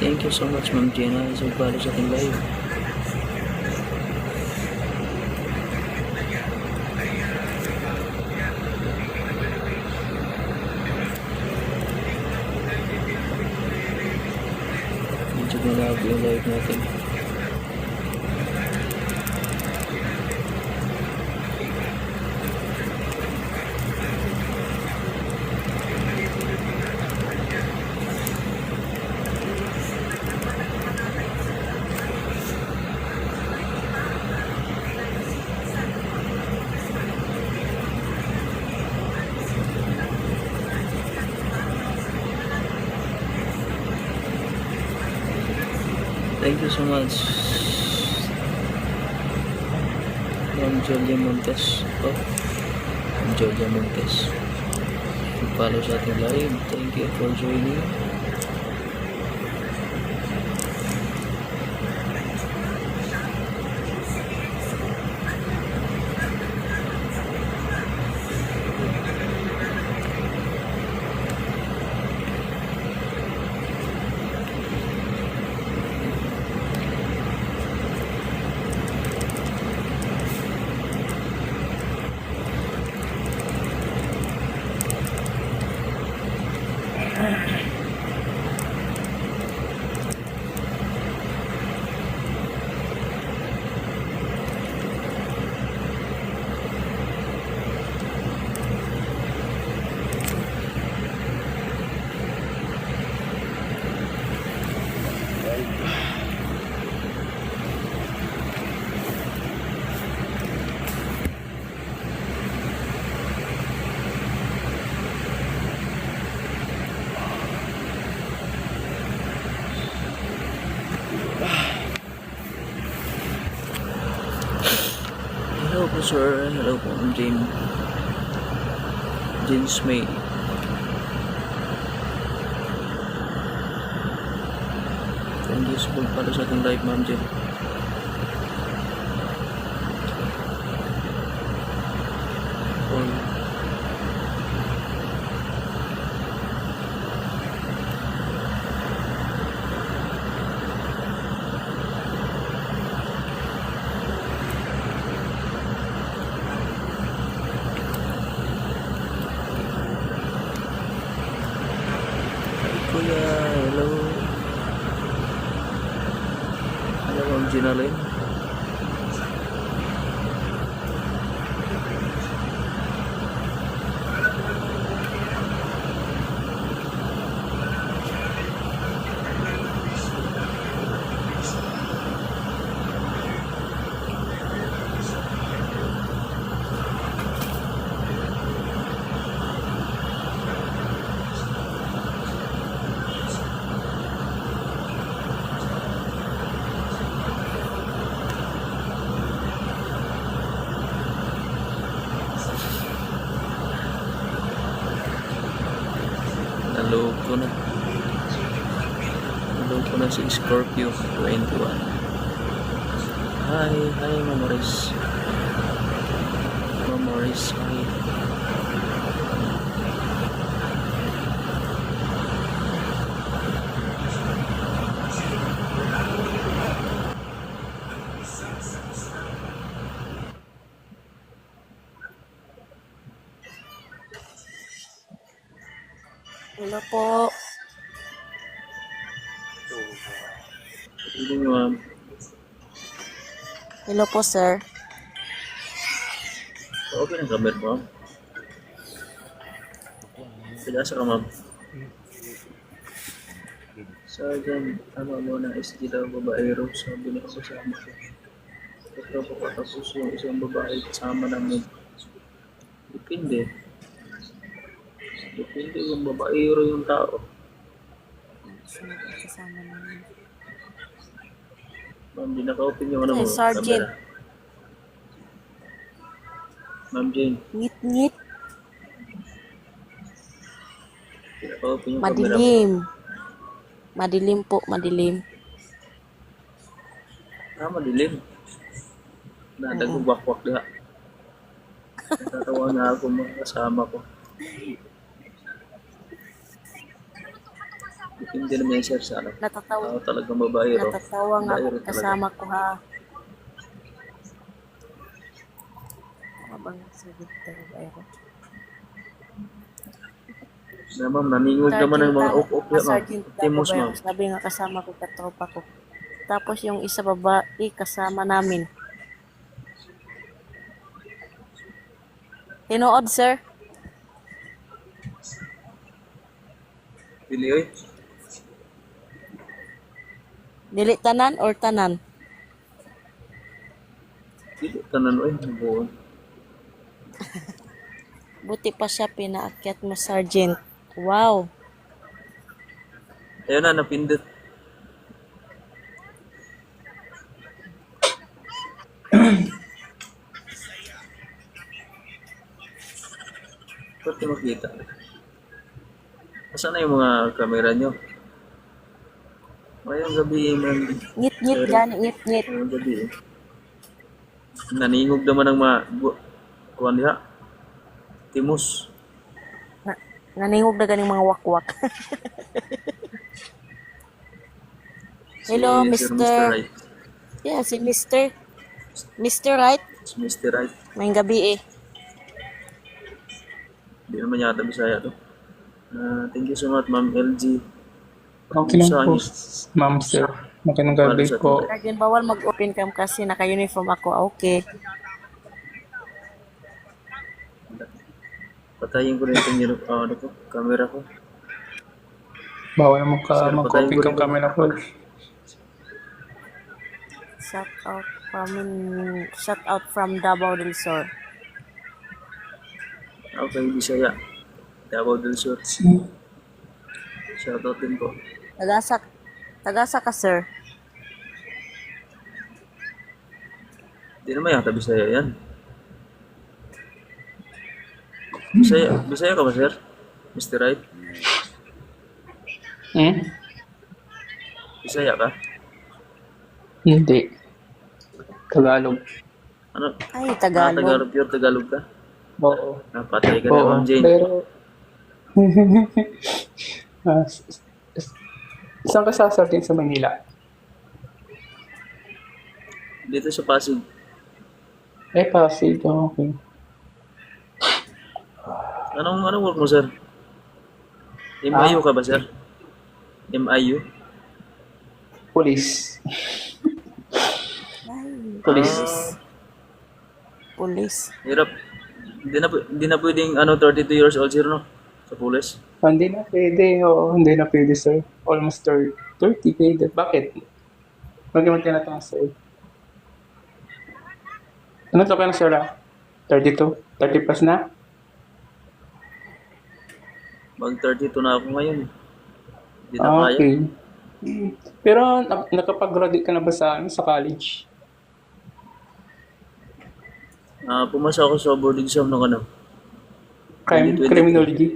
Thank you so much, Ma'am Jenna. Sa follow sa ating live. Medyo malabo yung live natin. Thank you so much, Ma'am Julia Montes. Oh, Ma'am Julia Montes. Follow sa ating live. Thank you for joining. sir. Hello po, Ma'am Jane. James May. Thank you po pala sa ating live, Ma'am Jane. Paul. Kuya, hello. Hello, Ma'am Gina Lynn. Naloko na. Naloko na si Scorpio 21. Hi, hi Ma'am Maris. Ma'am Maris, hi. Hello po. Good Ma'am. Hello po, sir. Okay ng camera Ma'am. Pilasa ka Ma'am. Sergeant, ano mo na SG daw babaero, sabi na kasama ko. Ito po katapos yung isang babae kasama namin. Depende. Depende kung babaero yung tao. Kasama namin. Ma'am, di naka-open yung ano mo, Sergeant. camera. Ma'am Jane, Ngit-ngit. di naka-open yung camera mo. Madilim. Madilim po, madilim. Madilim. Nagwakwak diha. Natatawa na ako mga kasama ko. Depende naman sir sa ano. Natatawa. Talagang babaero. Natatawa nga ako Babaero talaga. kasama ko, ha. Ano bang si Victor Baero? Na ma'am, naningog naman ng mga op-op yan ma'am. Sergeant Timos Baero. ma'am. Sabi nga kasama ko, katropa ko. Tapos yung isa babae, kasama namin. Tinood, sir? Pili oy. Dili tanan or tanan? Dili tanan oy, nabuon. Buti pa siya pinaakyat mo, Sergeant. Wow. Ayun na, napindot. Ba't di makita? Asan na yung mga kamera nyo? Ngayong gabi man. Ngit-ngit gani, ngit-ngit. Ngayong gabi eh. Naningog naman ng mga kuwan diha. Timos. Naningog na ganing mga wakwak. Hello, Si Sir Mr. Right. Yeah, si Mr. Mr. Right? Si Mr. Right. May gabi eh. Hindi naman yata Bisaya to. Thank you so much, Ma'am LG. Okay lang po, ma'am sir. Magandang gabi po. Sergeant, bawal mag-open cam kasi naka-uniform ako. Okay. Patayin ko rin itong ano ko, camera ko. Bawal mo ka Sir, mag-open patayin ko kang rin. camera po. Shout out from Davao del Sur. Okay, Bisaya. Davao del Sur. Shoutout din po. Tagasa ka, sir. Hindi naman yata Bisaya yan. Bisaya ka ba, sir? Mr. Right? Hmm? Bisaya ka? Hindi. Tagalog. Ano? Ay, Tagalog. Tagalog. Pure Tagalog ka? Oo. Patay ka na, Oo. Ma'am Jane. Pero, ah, saan ka sasabihin sa Manila? Dito sa Pasig. Pasig. Okay. Anong work mo, sir? MIU ka ba, sir? MIU? Police. Ay, Police. pulis. Hirap. Hindi na pwedeng 32 years old, sir, no? Sa pulis. Hindi na pwede. Oo, hindi na pwede, sir. Almost 30 pwede. Bakit? Bakit mo tinatanong, sir? Ano to ka na, sir, 32? 30 plus na? Mag 32 na ako ngayon. Hindi na kaya. Okay. Pero nakapag-graduate ka na ba sa college? Pumasa ako sa board exam ng ano. 2023. Criminology?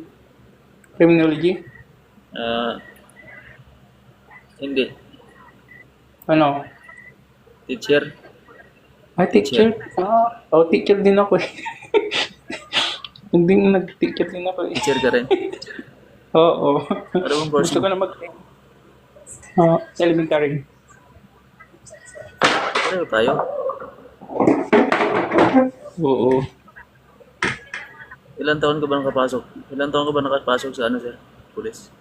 Criminology? Hindi. Ano? Teacher. Teacher? Teacher din ako eh. Hindi nag-teacher din ako eh. Teacher ka rin. Oo. Ano bang course Gusto ko mo? na elementary. Pareho tayo. Oo. Ilan taon ka ba nakapasok? Ilan taon ka ba nakapasok sa ano, sir? Pulis?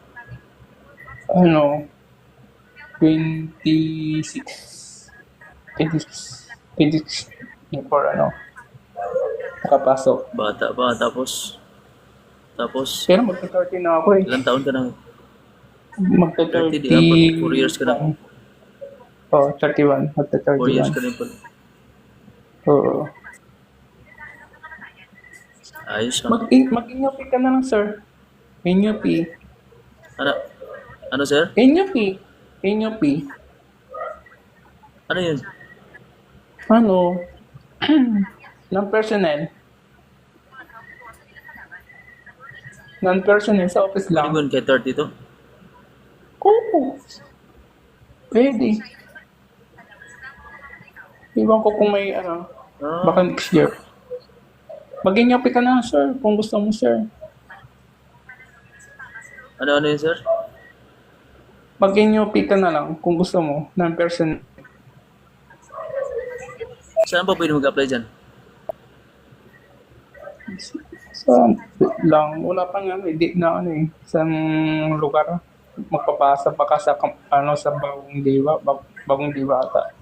26. 26 before nakapasok. Bata pa. Tapos, Pero magta-30 na ako eh. ilan taon ka na? 30 30, di apat. 4 years ka na. 31. 4 years ka Magta-31. rin pala. Oo. Ayos ka. Mag-inyupi ka na lang, sir. Inyupi. Ano, sir? Inyupi. Inyupi. Ano yun? Ano? Non-personnel. Non-personnel sa office lang. Pwede kay 32? Oo. Pwede. Iwan ko kung may baka next year. Mag-inyupi ka na, sir, kung gusto mo, sir. Ano yun, sir? Mag-inyupi ka na lang kung gusto mo, non-personnel. Saan pa pwede mag-apply dyan? Lang, wala pa nga, hindi na isang lugar. Magpapasa pa ka sa, sa bagong diwa ata.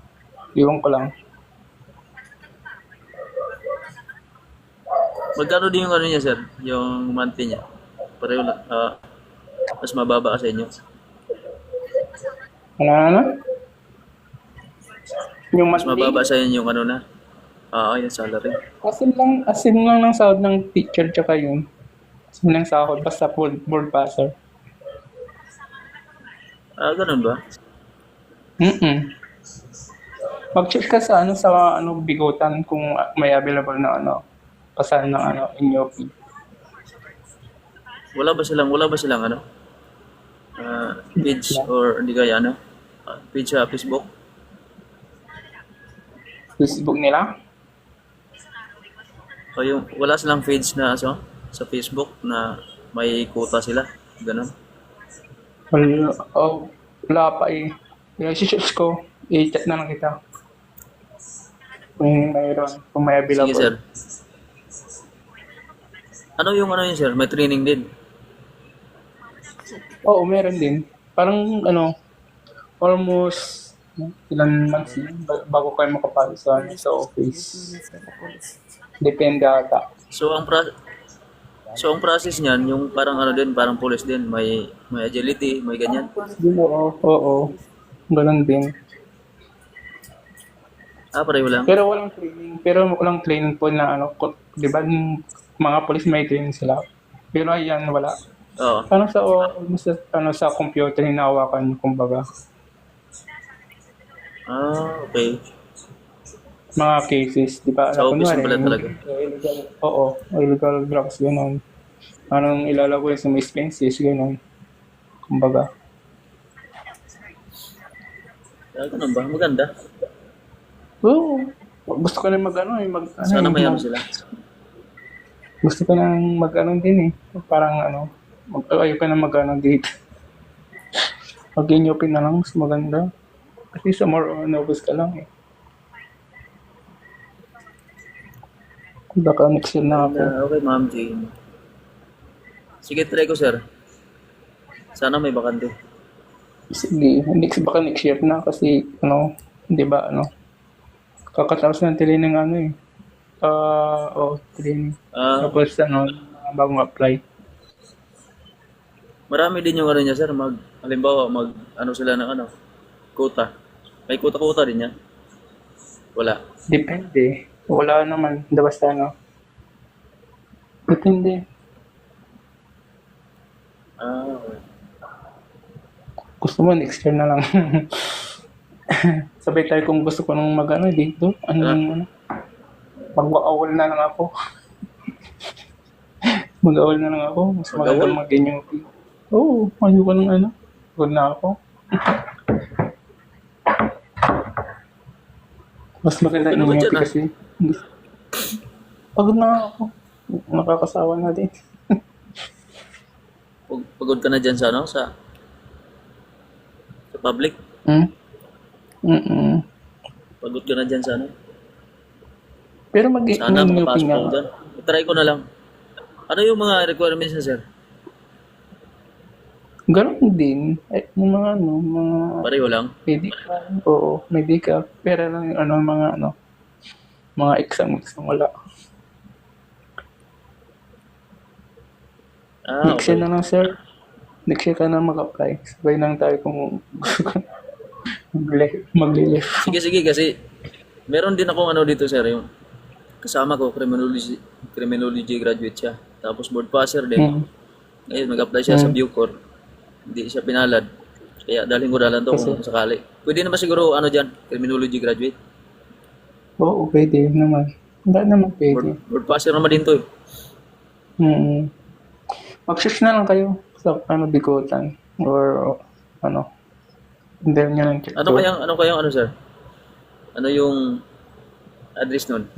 Iwan ko lang. Magkano din yung ano niya, sir? Yung monthly niya? Pareho lang. Mas mababa ka sa inyo. Ano? Yung Mas monthly? mababa sa inyo yung ano na. Yung salary. Asin lang ng sahod ng teacher tsaka yun. Asin lang sahod, basta board passer. Ganun ba? Mag-check ka sa Bigotan kung may available na pasan ng inyo. Wala ba silang page or hindi kaya page sa Facebook? Facebook nila? O yung wala silang page na sa Facebook na may quota sila. Ganun. Wala pa eh. I-search ko. I-chat na lang kita. Kung may available. Sige, sir. Ano yun, sir? May training din. Oo, meron din. Parang almost ilan months bago kayo makapasok sa office. Depende ata. So ang process niyan, yung parang parang police din, may agility, may ganyan. Oo. Ganun din. Pareho lang. Pero walang training po na di ba mga police may training sila. Pero ayan wala. Oo. Sa computer hinahawakan kumbaga. Okay. mga cases, di ba? Sa office Kunwari, mo pala talaga. illegal, oo, illegal drugs, gano'n. Anong ilalagay sa mga expenses, gano'n. Kumbaga. Ganun ba? Maganda. Oo. Gusto ko na mag-ano Sana may ano sila. gusto ko na mag-ano din eh. Parang ayaw ka na mag-ano dito. Mag-inyopin na lang, mas maganda. Kasi sa more nervous ka lang eh. Baka next year na ako. Okay, Ma'am Jane. Sige, try ko, sir. Sana may bakante. Sige, baka next year na kasi, di ba, kakatapos ng training eh. Training. Tapos, bagong apply. Marami din yung ano niya, sir. Halimbawa, ano sila ng quota. May quota din yan. Wala. Depende. Wala naman. Basta, Depende. Okay. Gusto mo, next year na lang. Sabay tayo kung gusto ko nung dito. Mag-awal na lang ako. Mag-awal na lang ako. Mas maganda Mag-awal? mag-inyong. Oo, ayoko ng Pagod na ako. Mas maganda Ano ba inyong dyan, kasi. Pagod na ako. Nakakasawa na din. Pagod ka na dyan sa sa public. Mm-mm. Pagod ka na dyan sa Pero Sana mag-inyong makapasok nga. ako dyan. I-try ko na lang. Ano yung mga requirements niya, sir? Ganon din. Yung mga Pareho lang. medical. Oo, medical. Pero lang yung mga exams na wala. Next year Okay. na lang, sir. Next year ka na mag-apply. Sabay lang tayo kung gusto ko mag-lift. Sige, kasi meron din akong dito, sir, yung kasama ko, criminology graduate siya. Tapos board passer din. Ngayon, mag-apply siya sa Bucor. Hindi siya pinalad. Kaya dalhin ko na lang to kung sakali. Pwede naman siguro, dyan, criminology graduate. Oo, pwede naman. Hindi naman pwede. Board passer naman din to eh. Mag-search na lang kayo sa Bikutan. Or hindi nyo lang check. Ano kayang sir? Ano yung address nun?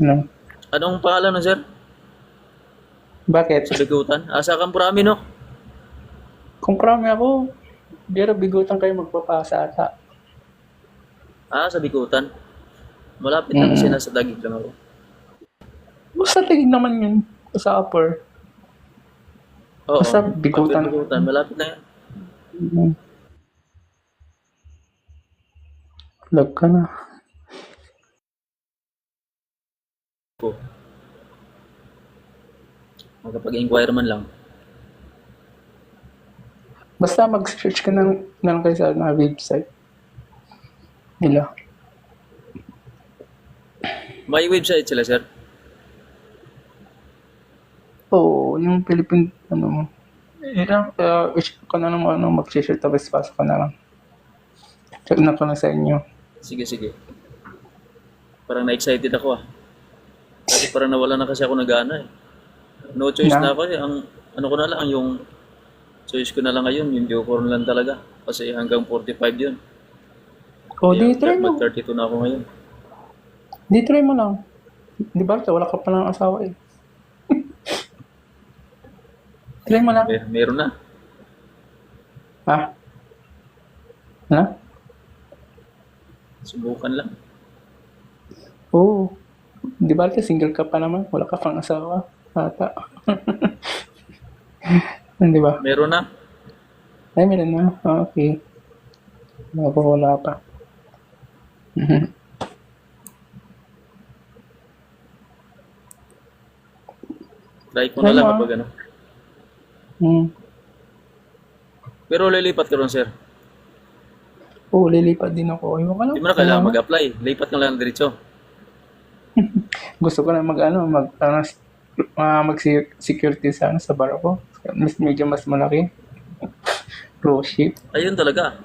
Anong pangalan nun, sir? Bakit? Sa Bigutan? Sa Kampurami, no? Kung krami ako, pero Bikutan kayo magpapasa ata. Sa Bigutan. Malapit lang kasi nasa Taguig lang ako. Basta tigil naman yun. Sa upper. Oo. Basta Bigutan. Bigutan. Malapit na yan. Lag ka na. Magkapag-inquire man lang. Basta mag-search ka na lang kayo sa website nila. May website sila, sir? Oo, yung Philippine, i-check ka na naman, mag-share tapos pasok ka na lang. Check na ko na sa inyo. Sige. Parang na-excited ako Kasi parang nawala na kasi ako nag-ana eh. No choice na ako eh. Ang ko na lang, yung choice ko na lang ngayon, yung Bucor lang talaga. Kasi hanggang 45 yun. Di try mo. 32 na ako ngayon. Di try mo lang. Di ba, wala ka pa lang asawa eh. Try mo lang. Meron na. Ha? Subukan lang. Oo. Di ba, single ka pa naman? Wala ka pang asawa. Ata. Di ba? Meron na. Ay, meron na. Okay. Wala pa. Try ko na lang kapag Pero lilipat ka ron, sir. Oo, lilipat din ako. Ayun ka lang. Hindi mo na kailangan mag-apply. Lipat ka lang diretso. Gusto ko na mag-security sa bar ako. Medyo mas malaki. Cruise ship. Ayun talaga.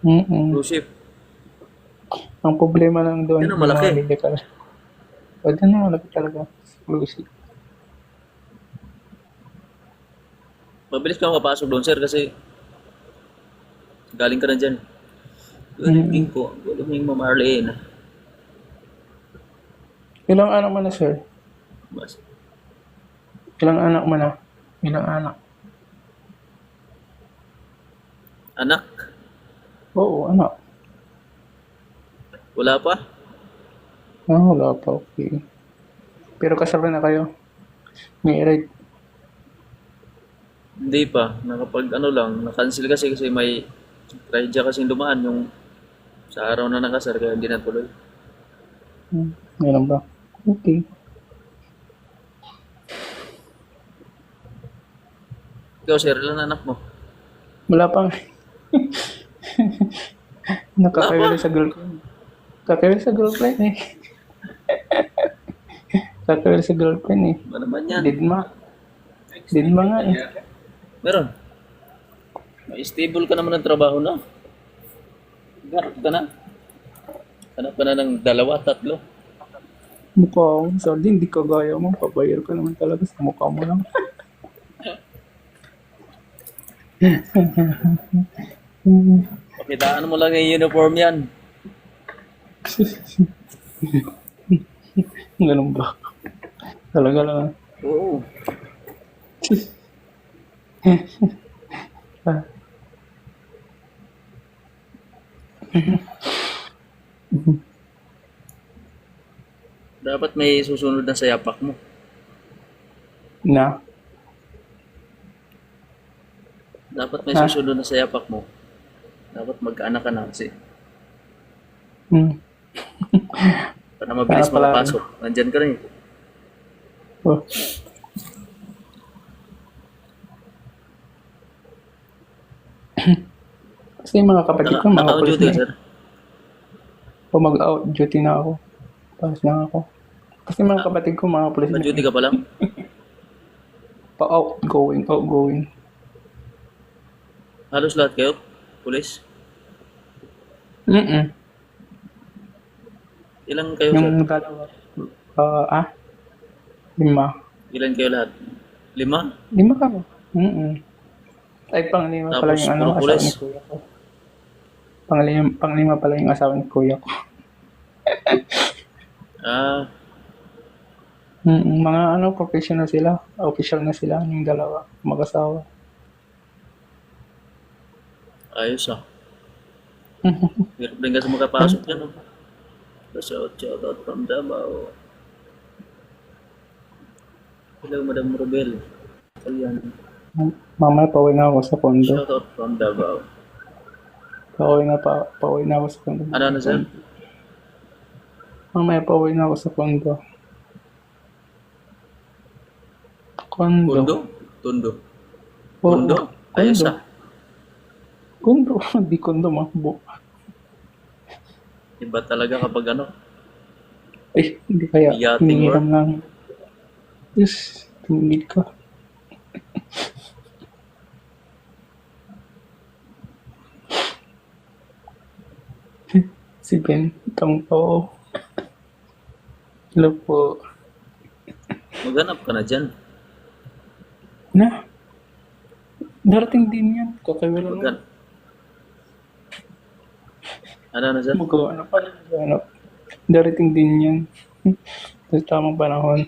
Cruise ship. Ang problema lang doon, Yan ang malaki. yung mga illegal. O, dyan ang malaki talaga. Exclusive. Mabilis ka makapasok doon, sir, kasi galing ka na dyan. Good evening po. Good evening, Ma'am Arlene. Ilang anak mo na, sir? Mas, Ilang anak mo na? Ilang anak? anak, Oo, anak. wala pa? Ah, wala pa. Okay. Pero kasal na kayo? Married? Hindi pa. Nakapag ano lang, na-cancel kasi may tragedya kasi dumaan yung sa araw na nakasar kaya hindi natuloy. Meron ba? Okay. Ikaw, sir, ilan anak mo? Wala pang. Nakakawala sa girlfriend. Kakawala sa girlfriend eh. Kakawala sa girlfriend eh. Ano naman yan? Didma. Didma nga eh. Meron. May stable ka naman ng trabaho na. Garap ka na. Hanap ka na ng 2, 3. Mukha ko. Sorry, hindi ka gaya mo. Pabayar ka naman talaga sa mukha mo lang. Pakitaan mo lang yung uniform yan. Ganun ba? Talaga lang. Oo. Ah. Dapat may susunod na sa yapak mo. Na? Dapat may Ha? susunod na sa yapak mo. Dapat magkaanak ka na kasi Hmm. para mabilis Kaya pala- makapasok. Nandyan ka rin. Oh. Kasi yung mga kapatid ko, mga Naka-on pulis duty, na eh. sir. O mag-out duty na ako. Paras na ako. Kasi mga kapatid ko, mga pulis na Naka-duty eh. ka pa lang. Pa-outgoing, outgoing. Halos lahat kayo, pulis. Mm-mm. Ilan kayo, sir? Yung dalawa. 5. Ilan kayo lahat? 5? 5 ka ba? Mm-mm. Ay, pang-5 pala Tapos, yung puro asawa pulis. ni kuya ko. Pang-5 pala yung asawa ni kuya ko. Ah, Mga professional sila. Official na sila, yung dalawa. Mag-asawa. ayos ah. Hirap din kasi makapasok dyan. Oh. Shout out from Davao. Hello, Madam Robel. Ayan. Mamaya pauwi na ako sa condo. Shout out from Davao. Pauwi na ako sa condo. Ano na, sir? Mamaya pauwi na ako sa condo. Condo. Tundo? Tundo. Oo, Tundo? Ayos condo. ah. Condo. Di condo, makbo. Iba talaga kapag ano. Ay, hindi kaya. Yachting Hinihiram lang. Yes, tumigil ka. Si Ben, itong po. Hello po. Maghanap ka na dyan. Na? Darating din yan. Kakaiwala lang. Maghanap. Ano na, sir? Magawa na pa. Ano? Darating din yan. Sa tamang panahon.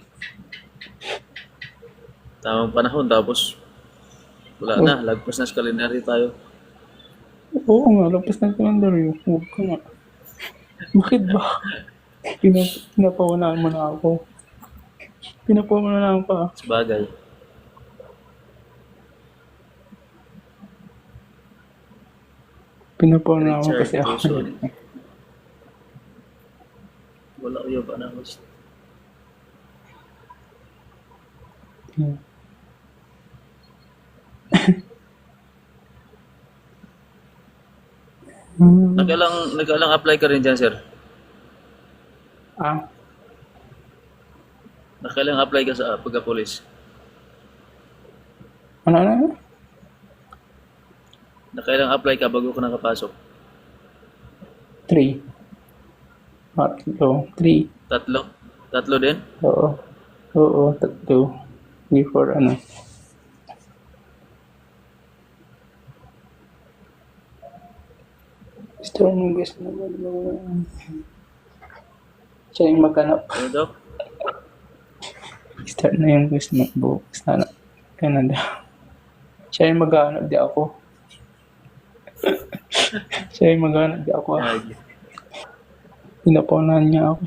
Tamang panahon, tapos wala na, lagpas na sa kalendaryo tayo. Oo nga, lapas ng kalendaryo. Huwag ka nga. Bakit ba? Pinapawalaan mo na ako. Pinapawalaan pa. Sabagay. Pinapawalaan ako Richard kasi ako. Tuson. Wala ko yung panahos. Hmm. Nagkalang apply ka rin dyan, sir. Ah, Nagkalang apply ka sa pagka-police. ano? Nakailang apply ka bago ka nakapasok. 3. Tatlo. Three. Tatlo? Tatlo din? Oo. Oo, tatlo. Before ano. Gusto nyo gusto naman. Siya yung maghanap. Ano daw? Start na yung gusto na bukas na Canada. Siya yung maghanap di ako. Siya yung maghanap di ako. Ay, Pinapunan niya ako.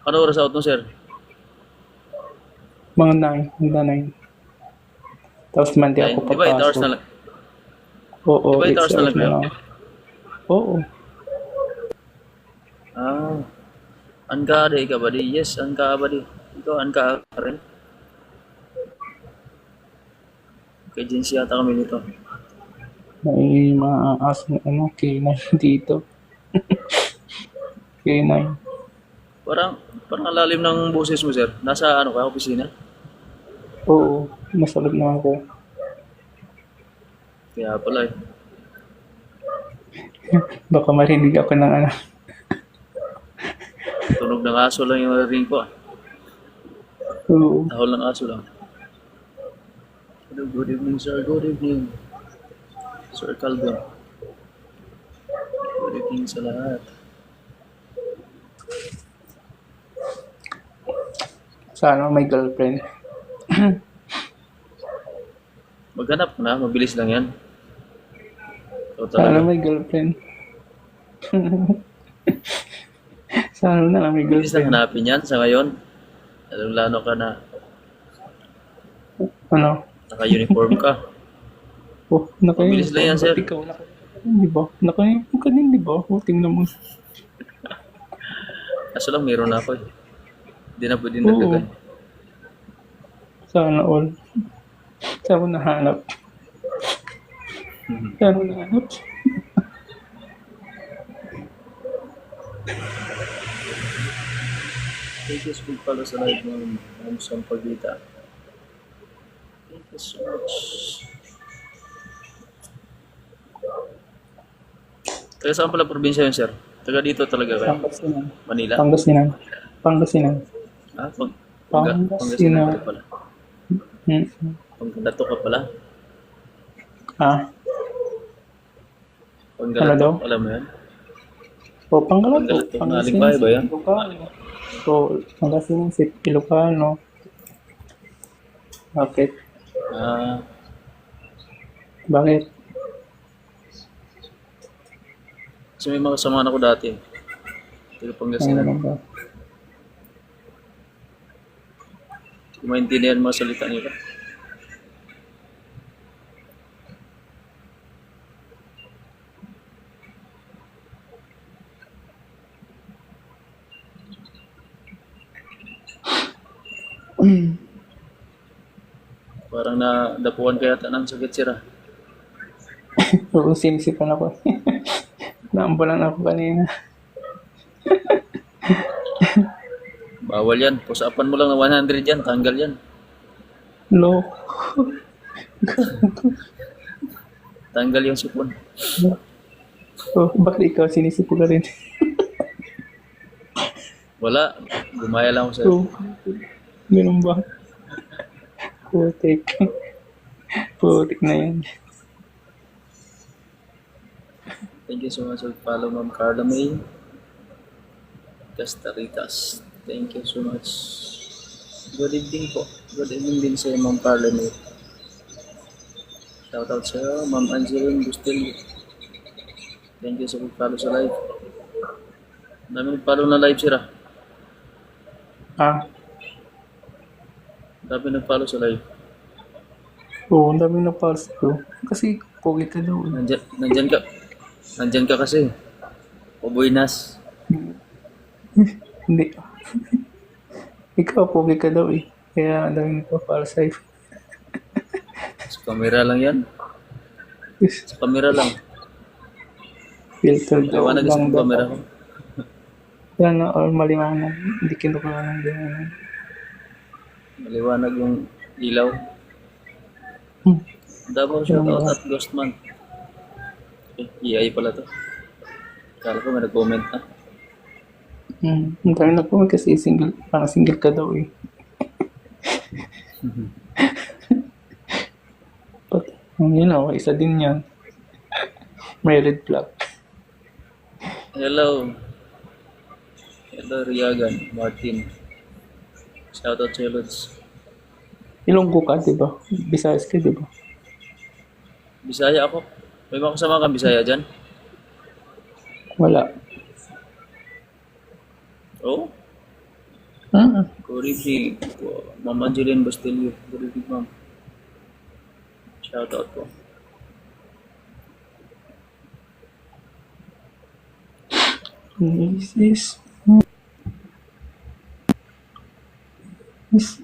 ano oras out mo, sir? Mga 9. Mga 9. Tapos man di ako Di ba 8 hours papasok. na lang? Oo, Di ba 8 8 hours na hours lang na yun? lang. Oo. Ah, angkade ka ba di? Yes, angka ba di? Ikaw, angka ka rin? Kay agency yata kami nito. May mga asong ano, K9 dito. K9. Parang, parang ang lalim ng boses mo, sir. Nasa ano ka, opisina? Oo, masalog na ako. Kaya pala eh. Baka marinig ako ng ano. Tunog ng aso lang yung narinig ko. Oo. Tahol ng aso lang. Hello, good evening, sir. Good evening. Sir Calvin. Good evening sa lahat. Sana may girlfriend. Maghanap na, mabilis lang yan. Ikaw Sana talaga. may girlfriend. Sana na lang may Mabilis lang girlfriend. hanapin yan sa ngayon. Lalo ka na Ano? naka-uniform ka. Oh, Mabilis lang yan, sir. Ba't ikaw di ba? Naka-uniform ka din, di ba? Oh, tingnan mo. Kaso lang, meron na ako eh. Hindi na pwedeng Oo. dagdagan. Sana all. Saan mo nahanap? Saan mo nahanap? Thank you so pala sa live ng Samsung Pagdita. Thank you so much. Taga saan pala probinsya yun, sir? Taga dito talaga kayo? Pangasinan. Manila? Pangasinan. Pangasinan. Ah, Pangasinan. Pangasinan ka pala. Hmm. Panggalato ka pala. Ah, Panggalato, Ano daw? alam mo yan? o Pangalato. Pangalato, Nalipay ba yan? Ilocano. So, Pangasinan si Ilocano. Bakit? Ah, Bakit? kasi may mga kasama ako dati. Taga Pangasinan. Ano ba? Hindi ko maintindihan mga salita nila. Parang nadapuan kaya ng sakit sira. Oo, sinisipan ako. Naambulan ako kanina. Bawal yan. Pusapan mo lang ng 100 yan. Tanggal yan. Lo. Tanggal yung sipon. Oh, bakit ikaw sinisipo ka rin? Wala. Gumaya lang ako sa'yo. So, ganun ba? Putik. Putik na yan. Thank you so much for follow Ma'am Carla May. Castaritas. Thank you so much. Good evening po. Good evening din sa Ma'am Carla May. Shoutout sa iyo, Ma'am Angeline Bustillo. Thank you sa pag-follow sa live. Dami nag-follow na live sila. Ah, Dami nag-follow sa live. oo, ang dami na pulse ko. Kasi, pogi ka daw. Eh. Nandyan ka. Nandyan ka kasi. Ubuinas. Hindi. Ikaw, pogi ka daw eh. Kaya, ang dami na pulse sa'yo. Sa camera lang yan. Sa camera lang. Filter daw. Liwanag sa lang daw. camera. Yan na, or maliwanag. Hindi kinukuha ng ganyan. Maliwanag yung ilaw. Davao shoutout at Ghostman. EI pala to. Kala ko may nag-comment na. Ang dami na po kasi single, parang single ka daw eh. But, isa din yan. May red flag. Hello. Hello, Riagan, Martin. Shoutout sa Lods. Ilonggo ka, di ba? Visayas ka, di ba? Bisaya ako. May mga kasama kang Bisaya dyan? Wala. Oo. Ah, Kurigi. Ma'am Angeline Bastilio. Kurigi, ma'am. Shoutout po. this is... This is...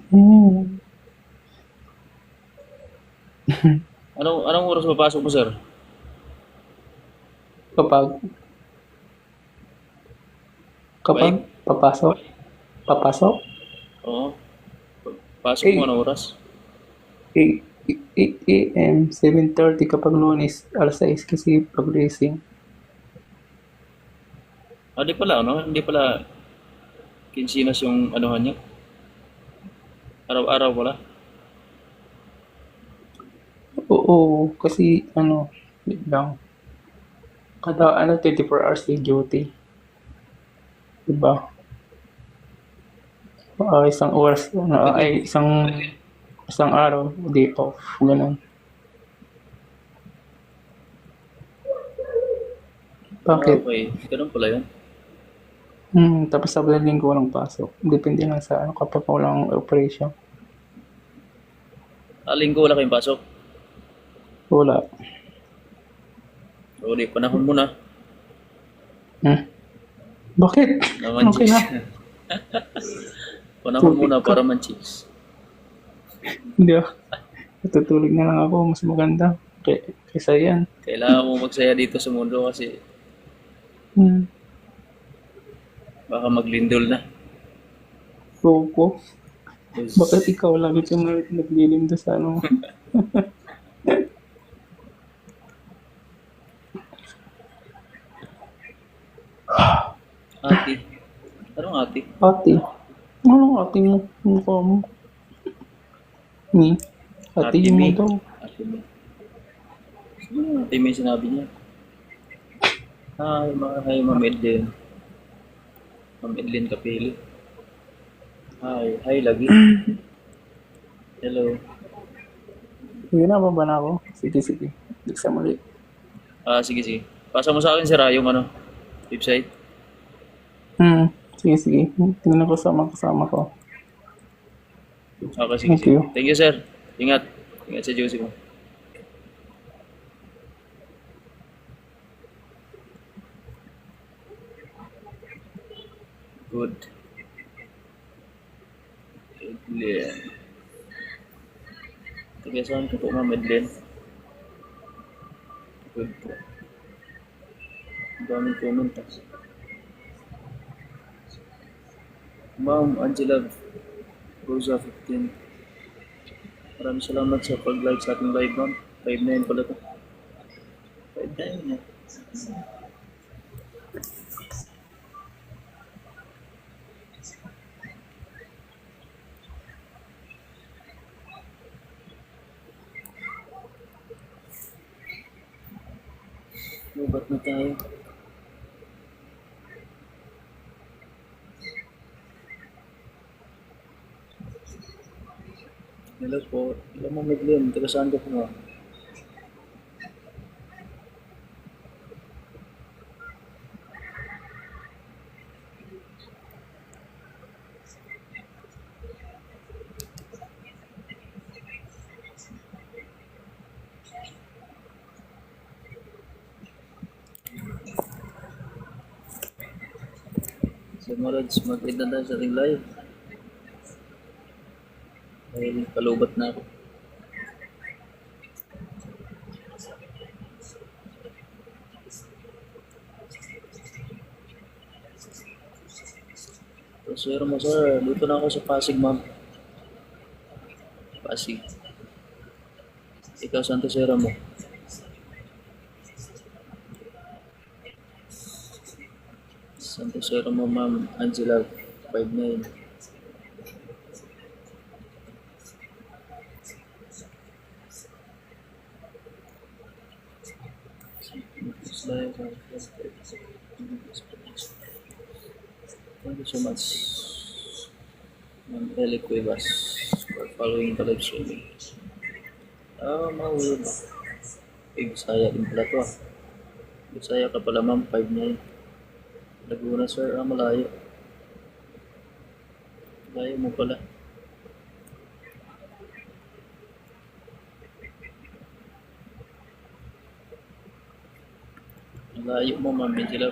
Anong oras papasok mo, sir? Kapag papasok, Oo. Pasok mo, anong oras? 8 a.m., 7:30 kapag Lunes, alas 6 kasi pag racing. Di pala, ano? Hindi pala kinsinas yung anuhan niya. Araw-araw pala. Oo, kasi wait lang. Kada 24 hours yung duty. Diba? Isang oras, isang araw, day off, ganun. Bakit? Okay. Ganun pala yun. Tapos sa bulan linggo walang pasok. Depende lang sa kapag walang operation. Linggo wala kayong pasok. Wala. So, di panahon mo na. Bakit? Naman, Okay chicks. na. Panahon mo na para man, chicks. Hindi ah. Natutulog na lang ako. Mas maganda. Kaysa yan. Kailangan mo magsaya dito sa mundo kasi baka maglindol na. Opo. Bakit ikaw lagi kang naglilim doon sa Ate. Anong ate? Ate. Anong ate mo? Mukha mo? Ate Ate mo Mi. daw. Ate Mi. Sino ate Mi sinabi niya? Hi, Ma'am Edlin. Ma'am Edlin Kapili. Hi lagi. Hello. Yun na, baba na ako. Sige. Bigsa muli. Sige. Pasa mo sa akin, sir, yung website. Sige. Tingnan ko kasama ko. Okay, sige. Thank you. Thank you, sir. Ingat sa Diyos mo. Good. Edlin. Tagasan ko po, Ma'am Edlin. Good po. Ang daming comments. Ma'am Angela Rosa 15. Maraming salamat sa pag-like sa ating live, ma'am. 5-9 pala to. 5-9 na. Lubat na tayo. Hello po. Hello mo, Medlin. Taga saan ka po mo? So, Marads, mag-end na tayo sa ating live. Dahil kalubat na ako. So, sir mo, sir. Dito na ako sa Pasig, ma'am. Pasig. Ikaw, Santo Sera mo. Santo Sera mo, Ma'am Angela, 5'9". Thank you so much, Ma'am Eli Cuevas, for following the live streaming. Mahulog. Bisaya din pala to ah. Bisaya ka pala, Ma'am, 5'9". Laguna, sir. Malayo. Malayo mo pala. Malayo mo, Ma'am Angela.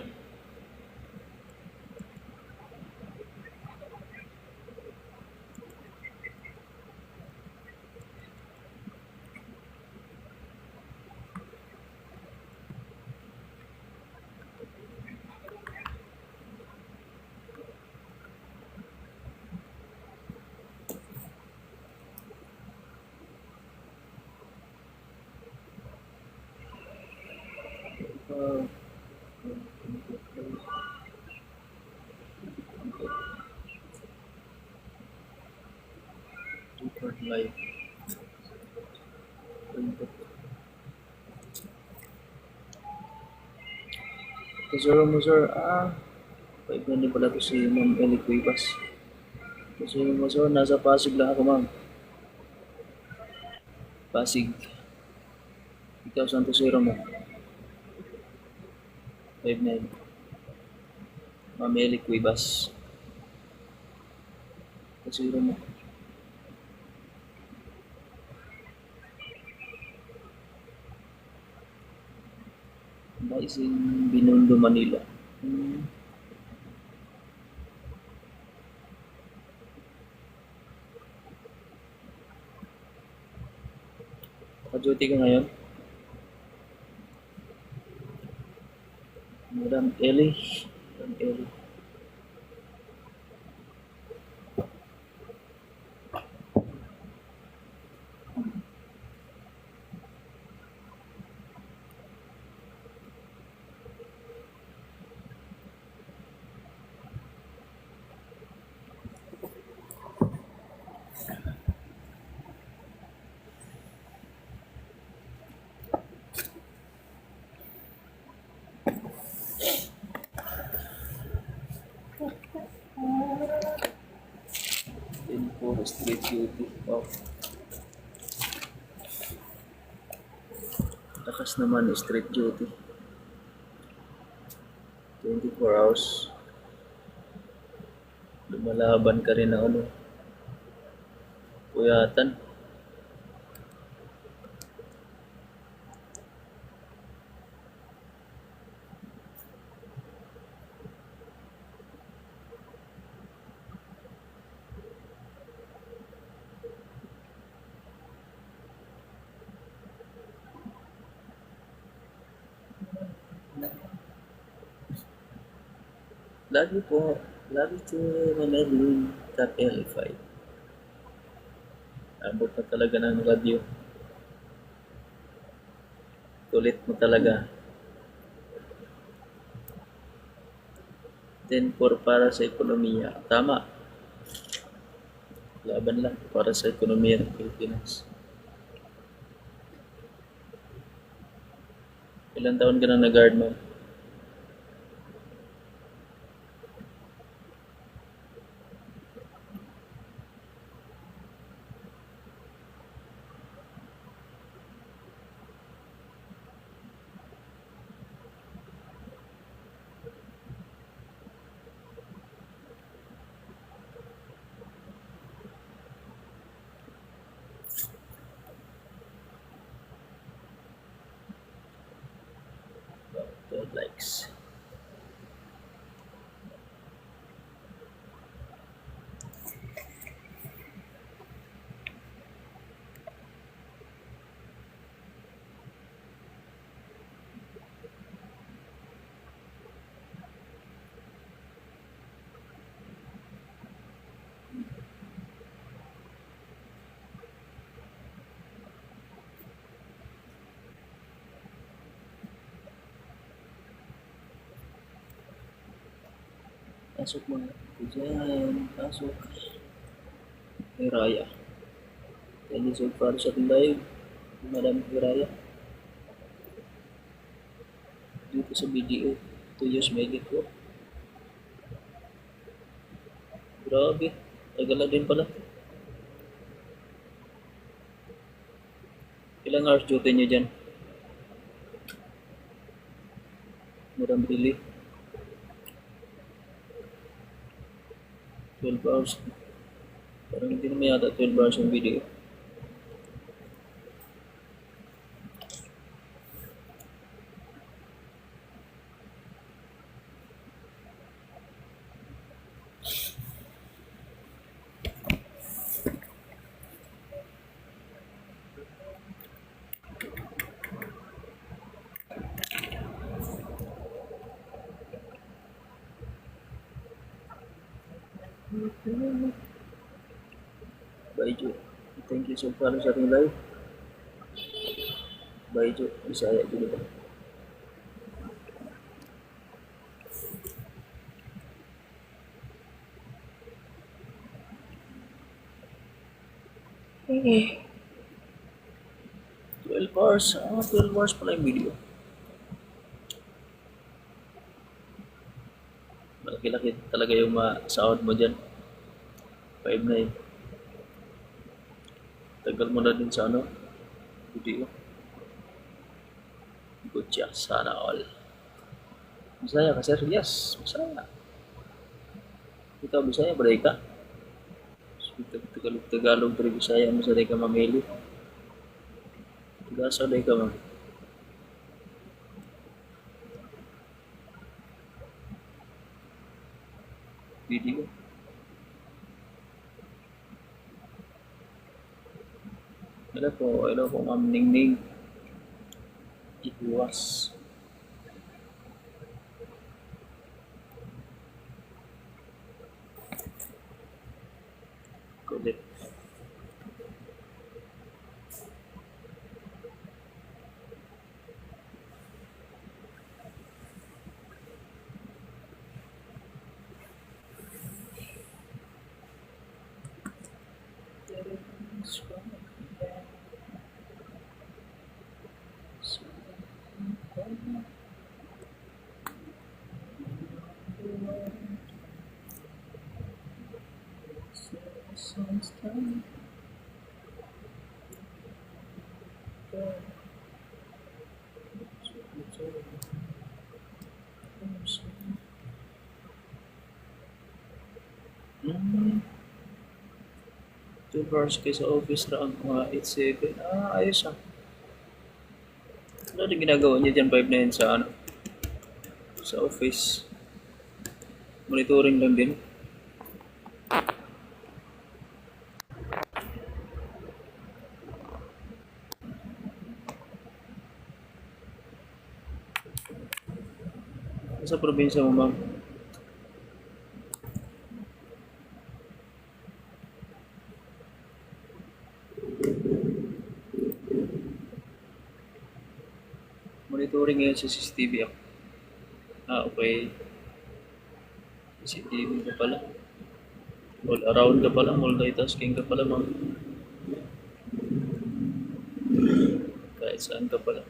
Uh, Record live. Kasuro mo, sir. 5'9" pala to si Ma'am Eli Cuevas. Kasuro mo, sir. Nasa Pasig lang ako, Ma'am. Pasig. Ikaw, Santo Sera mo. 5'9". Ma'am Eli Cuevas. Kasuro mo. Baising Binondo, Manila. Naka-duty ka ngayon? Madam Eli. Madam Eli. For street duty. Wow. Lakas naman street duty. 24 hours. Lumalaban ka rin na ano. Puyatan. Lagi po Manelin Top L5. Abot na talaga ng radio. Kulit mo talaga. 10-4 para sa ekonomiya. Tama. Laban lang para sa ekonomiya ng Pilipinas. Ilang taon ka na nag-guard, Ma'am? God likes. Pasok mga ito dyan. Pasok. Hiraya. Thank you so far sa ating live. Madam Hiraya. Dito sa BDO. 2 years may ko. Grabe. Tagal na din pala. Ilang hours duty nyo dyan? Madam Billy. 12 hours. Parang hindi naman yata 12 hours yung video. Bye, Jo. Thank you so far sa ating live. Bye, Jo. Bisaya juga ba? Eh, 12 hours. 12 hours pala yung video. Malaki-laki talaga yung sahod mo dyan. 5-9. Tagal mo na din sa video. Good job. Sana all. Bisaya ka, sir? Yes, Bisaya. Ikaw, Bisaya, ba ka? Tagalog, pero Bisaya mo sa ka mamili. Tagasa ka ma'am. Video. Hello po, Ma'am Ningning. Iwas. Kulit. Two hours kayo sa office ra ang mga 8-7. Ayos ah. Ano din ginagawa niyo dyan 5-9 sa office? Monitoring lang din. Sa probinsya mo, ma'am? Monitoring ngayon sa CCTV ako. Okay. CCTV ka pala. All around ka pala, multitasking ka pala, ma'am. Kahit saan ka pala.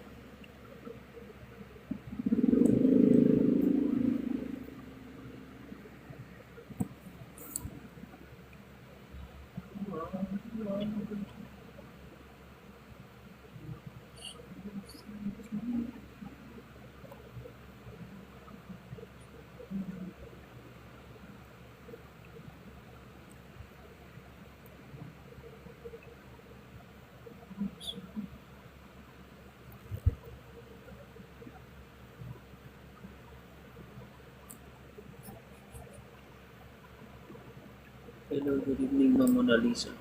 Hello, good evening, Ma'am Mona Lisa.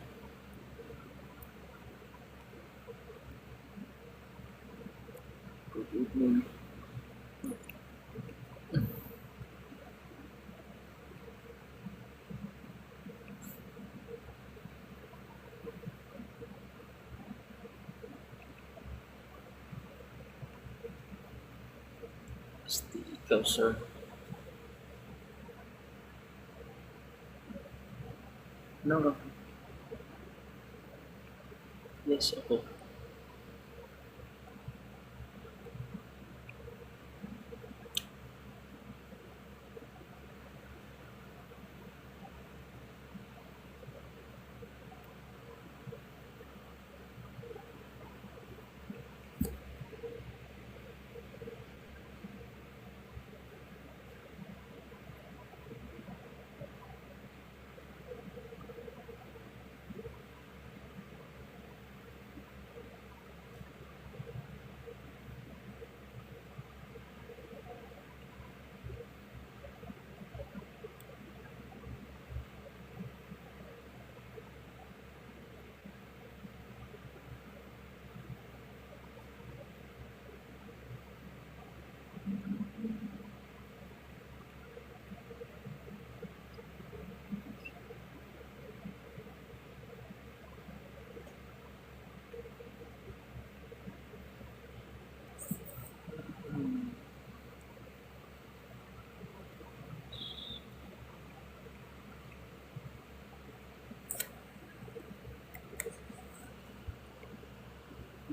Good evening. Ikaw, sir. No, no. Yes, ako.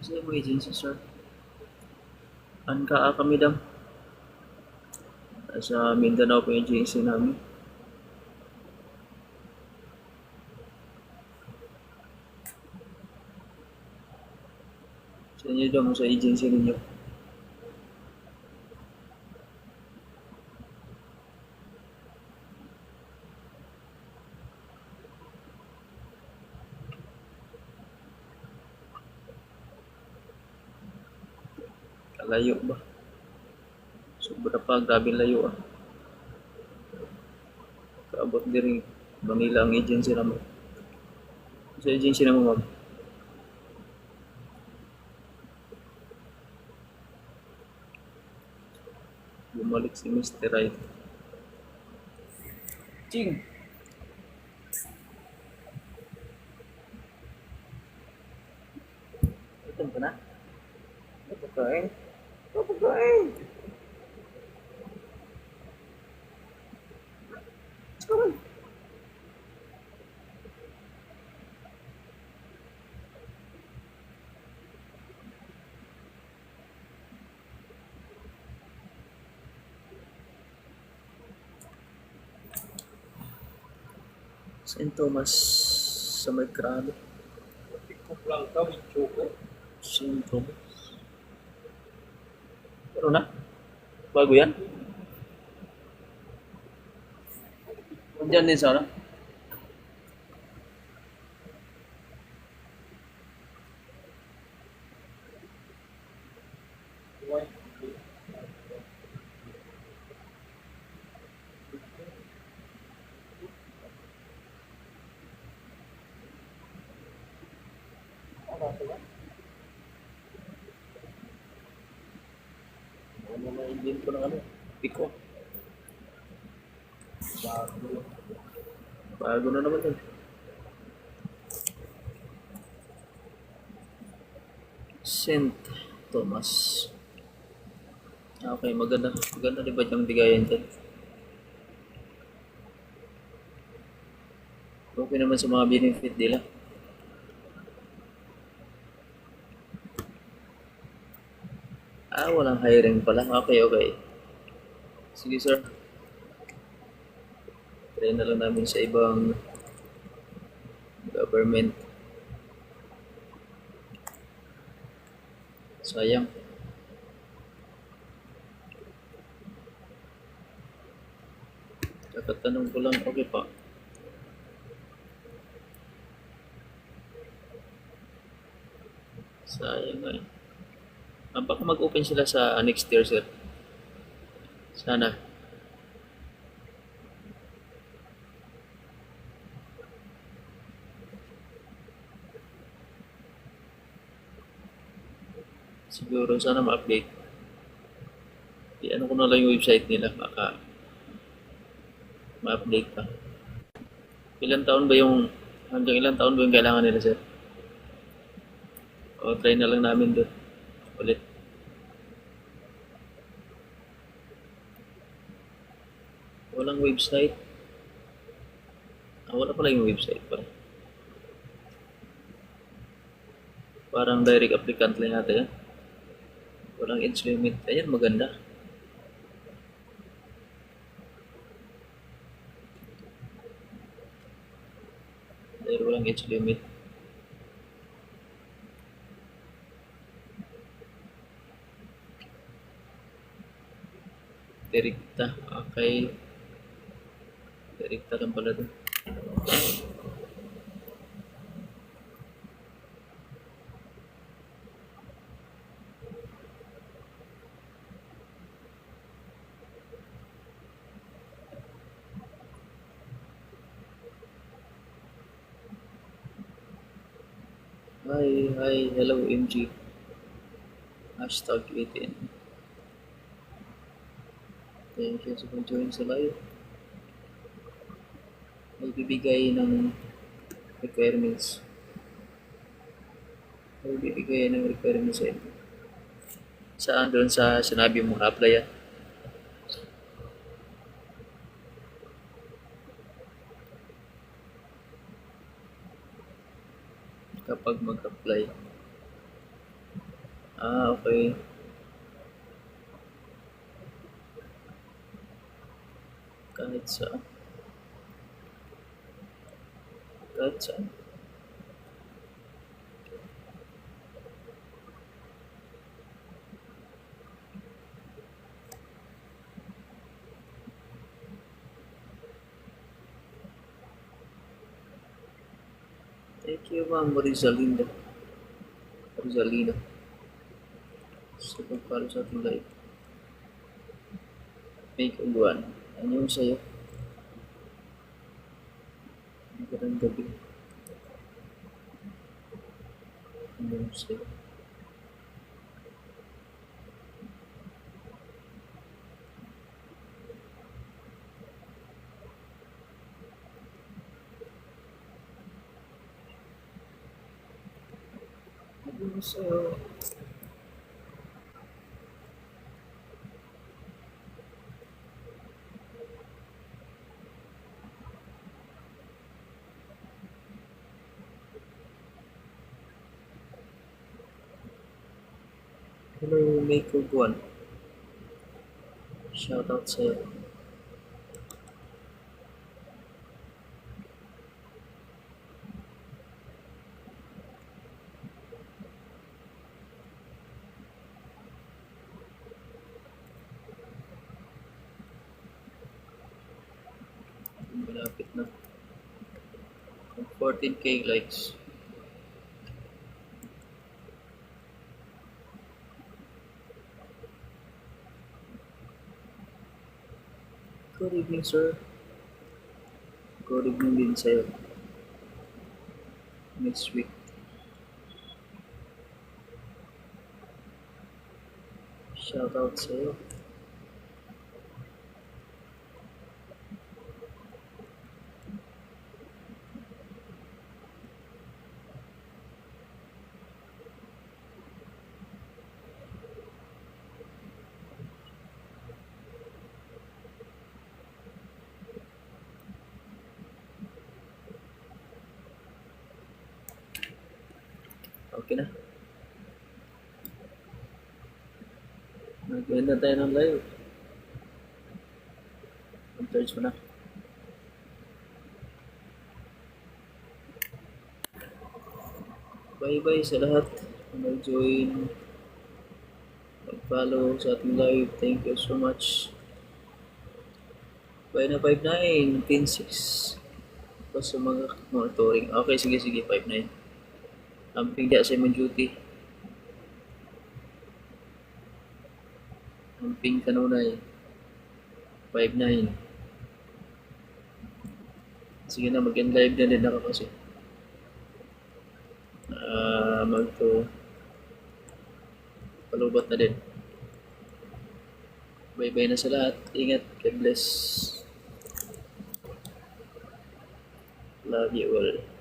Kasi yung agency, sir. Anka kami dam. Sa Mindanao po yung agency namin. Sa inyo dam, sa agency ninyo. Kalayo ba? Sobra pa, grabe layo ah. Kaabot din rin Manila ang agency naman. Sa agency naman, ma'am. Bumalik si Mr. Right. Ching! Ito ka na? Ito ka eh. Ito ka eh. St. Thomas sa may Krano. Kung lang daw, yung choco. St. Thomas. Pero na? Bago yan? Diyan din sana. Ano na engine ko ng ano? Pico. Bago na naman yun. St. Thomas. Okay, maganda. Maganda rin ba yung bigayan dyan? Okay naman sa mga benefit nila. Walang hiring pala. Okay, okay. Sige, sir. Try na lang namin sa ibang government. Sayang. Kakatanong ko lang, okay pa. Sayang nga eh. Baka mag-open sila sa next year, sir. Sana. Siguro sana ma-update. I-ano ko na lang yung website nila. Baka ma-update pa. Ilang taon ba yung, hanggang ilang taon ba yung kailangan nila, sir? O try na lang namin doon. Ulit. Walang website. Wala pala yung website pala. Parang direct applicant lang yata yan. Walang age limit. Ayan, maganda. Dahil walang age limit. Direkta. Okay. Direkta lang pala doon. Hi, hello MG. Hashtag 18. Thank you sa pag-join sa live. May bibigay ng requirements. May bibigay ng requirements sa inyo. Saan doon sa sinabi mo apply yan? Kapag mag-apply. Okay. Kahit saan. Kahit saan. Thank you, Ma'am Rizalina. Sa pagpalo sa ating live. May kungguan. Ano yung sa'yo? Magandang gabi. Ano yung sa'yo? Ano yung sa'yo? Hello, may kungguan. Shoutout sa'yo. Malapit na. 14K likes. Good evening, sir. Good evening din sa'yo. Next week. Shoutout sa'yo. Okay na. Nag-end na tayo ng live. Mag-charge mo na. Bye-bye sa lahat. Mag-join. Mag-follow sa ating live. Thank you so much. Bye na 5-9. 10-6. Tapos sa mga monitoring. Okay, sige. 5-9. Amping dia sa imong duty. Amping kanunay. 5-9. Sige na, mag-end live na din ako kasi. Magto palubat na din. Bye-bye na sa lahat. Ingat. God bless. Love you all.